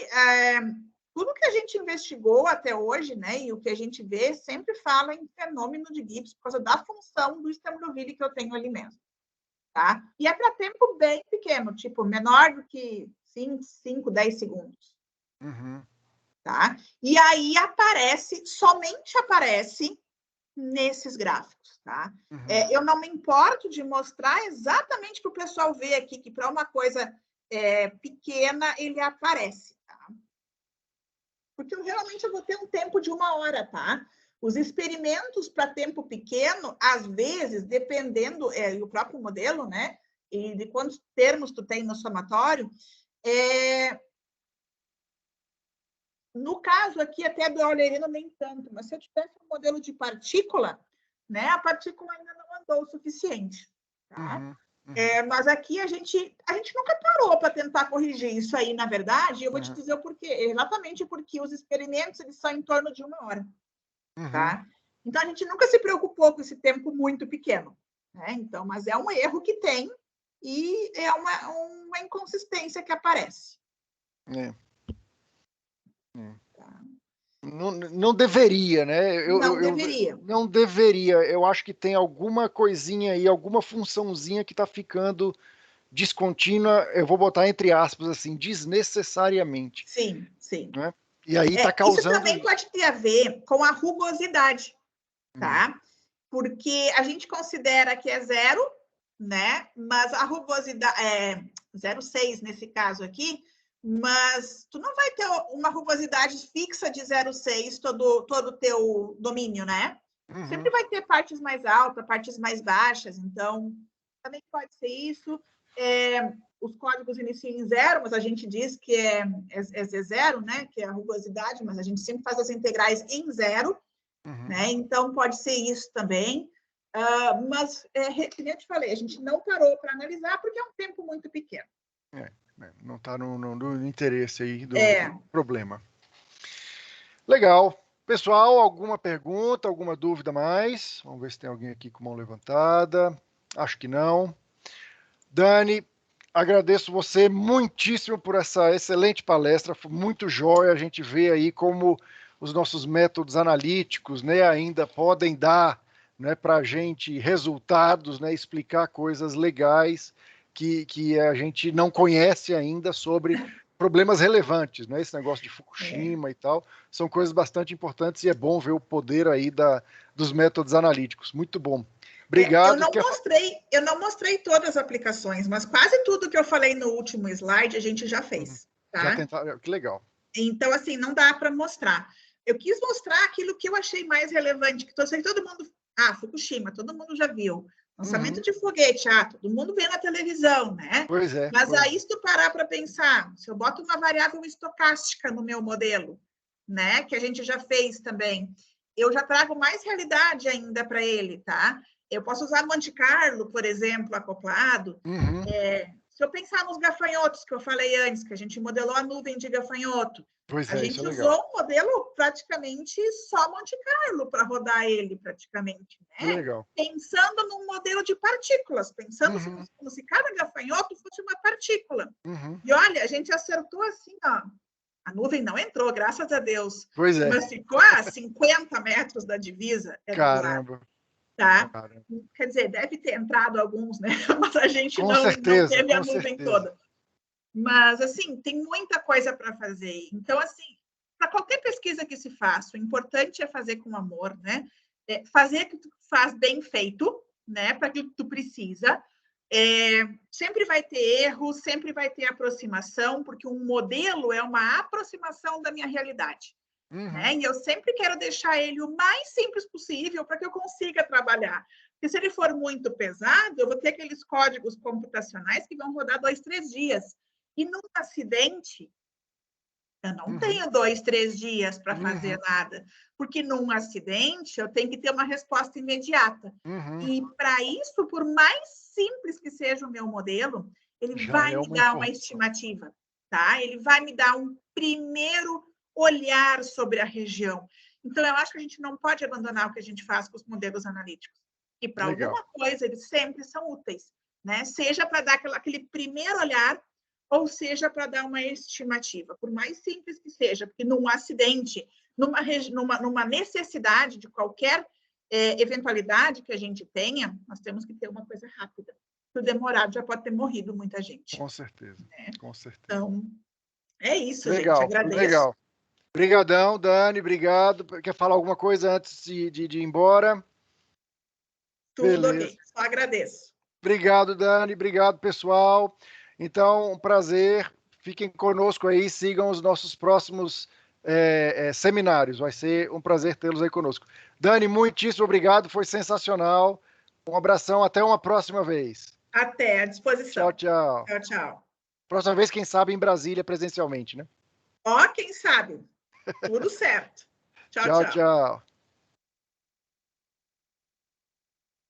tudo que a gente investigou até hoje, né, e o que a gente vê, sempre fala em fenômeno de Gibbs por causa da função do Sturm Liouville que eu tenho ali mesmo, tá? E é para tempo bem pequeno, tipo, menor do que 5, 10 segundos. Tá? E aí somente aparece nesses gráficos, tá? Eu não me importo de mostrar exatamente para o pessoal ver aqui que para uma coisa pequena ele aparece, tá? Porque realmente eu vou ter um tempo de 1 hora, tá? Os experimentos para tempo pequeno, às vezes, dependendo do próprio modelo, né? E de quantos termos tu tem no somatório, no caso aqui, até do Eulerino, nem tanto, mas se eu tivesse um modelo de partícula, né, a partícula ainda não andou o suficiente. Tá? Mas aqui a gente nunca parou para tentar corrigir isso aí, na verdade, eu vou te dizer o porquê. Exatamente porque os experimentos eles são em torno de 1 hora. Tá? Então, a gente nunca se preocupou com esse tempo muito pequeno. Né? Então, mas é um erro que tem e é uma inconsistência que aparece. Não deveria, né? Não deveria. Eu acho que tem alguma coisinha aí, alguma funçãozinha que está ficando descontínua, eu vou botar entre aspas assim, desnecessariamente. Sim, sim. Né? E aí está causando... Isso também pode ter a ver com a rugosidade, tá? Porque a gente considera que é 0, né? Mas a rugosidade é 0,6 nesse caso aqui, mas tu não vai ter uma rugosidade fixa de 0,6 todo o teu domínio, né? Sempre vai ter partes mais altas, partes mais baixas, então também pode ser isso. Os códigos iniciam em 0, mas a gente diz que é 0, né? Que é a rugosidade, mas a gente sempre faz as integrais em 0, né? Então pode ser isso também. Mas, como eu te falei, a gente não parou para analisar porque é um tempo muito pequeno. Não está no interesse aí do problema. Legal. Pessoal, alguma pergunta, alguma dúvida mais? Vamos ver se tem alguém aqui com mão levantada. Acho que não. Dani, agradeço você muitíssimo por essa excelente palestra, foi muito jóia. A gente vê aí como os nossos métodos analíticos, né, ainda podem dar, né, para a gente resultados, né, explicar coisas legais que a gente não conhece ainda sobre problemas relevantes, né? Esse negócio de Fukushima e tal, são coisas bastante importantes e é bom ver o poder aí dos métodos analíticos. Muito bom. Obrigado. Eu não mostrei todas as aplicações, mas quase tudo que eu falei no último slide a gente já fez. Tá? Já tentaram, que legal. Então, assim, não dá para mostrar. Eu quis mostrar aquilo que eu achei mais relevante, que todo mundo... Fukushima, todo mundo já viu. Lançamento de foguete, todo mundo vê na televisão, né? Pois é. Mas aí, se tu parar para pensar, se eu boto uma variável estocástica no meu modelo, né? Que a gente já fez também, eu já trago mais realidade ainda para ele, tá? Eu posso usar Monte Carlo, por exemplo, acoplado. Se eu pensar nos gafanhotos que eu falei antes, que a gente modelou a nuvem de gafanhoto, a gente usou um modelo praticamente só Monte Carlo para rodar ele, praticamente. Né? Legal. Pensando num modelo de partículas, pensando como se cada gafanhoto fosse uma partícula. E olha, a gente acertou assim, ó. A nuvem não entrou, graças a Deus. Pois é. Mas ficou a 50 metros da divisa. Caramba. Tá? Caramba. Quer dizer, deve ter entrado alguns, né? Mas a gente não teve a nuvem toda. Mas, assim, tem muita coisa para fazer. Então, assim, para qualquer pesquisa que se faça, o importante é fazer com amor, né? Fazer que tu faz bem feito, né? Para que tu precisa. Sempre vai ter erro, sempre vai ter aproximação, porque um modelo é uma aproximação da minha realidade. Né? E eu sempre quero deixar ele o mais simples possível para que eu consiga trabalhar. Porque se ele for muito pesado, eu vou ter aqueles códigos computacionais que vão rodar 2, 3 dias. E num acidente, eu não tenho 2, 3 dias para fazer nada. Porque num acidente, eu tenho que ter uma resposta imediata. E para isso, por mais simples que seja o meu modelo, ele vai me dar uma estimativa. Tá? Ele vai me dar um primeiro olhar sobre a região. Então, eu acho que a gente não pode abandonar o que a gente faz com os modelos analíticos. E para alguma coisa, eles sempre são úteis. Né? Seja para dar aquele primeiro olhar, ou seja para dar uma estimativa. Por mais simples que seja, porque num acidente, numa necessidade de qualquer eventualidade que a gente tenha, nós temos que ter uma coisa rápida. Se demorado, já pode ter morrido muita gente. Com certeza, né? Com certeza. Então, é isso, legal, gente. Agradeço. Legal. Obrigadão, Dani, obrigado. Quer falar alguma coisa antes de ir embora? Tudo ok, só agradeço. Obrigado, Dani, obrigado, pessoal. Então, um prazer. Fiquem conosco aí, sigam os nossos próximos seminários. Vai ser um prazer tê-los aí conosco. Dani, muitíssimo obrigado, foi sensacional. Um abração, até uma próxima vez. Até, à disposição. Tchau, tchau. Tchau, tchau. Próxima vez, quem sabe, em Brasília, presencialmente, né? Ó, quem sabe. Tudo certo. Tchau, tchau. Tchau.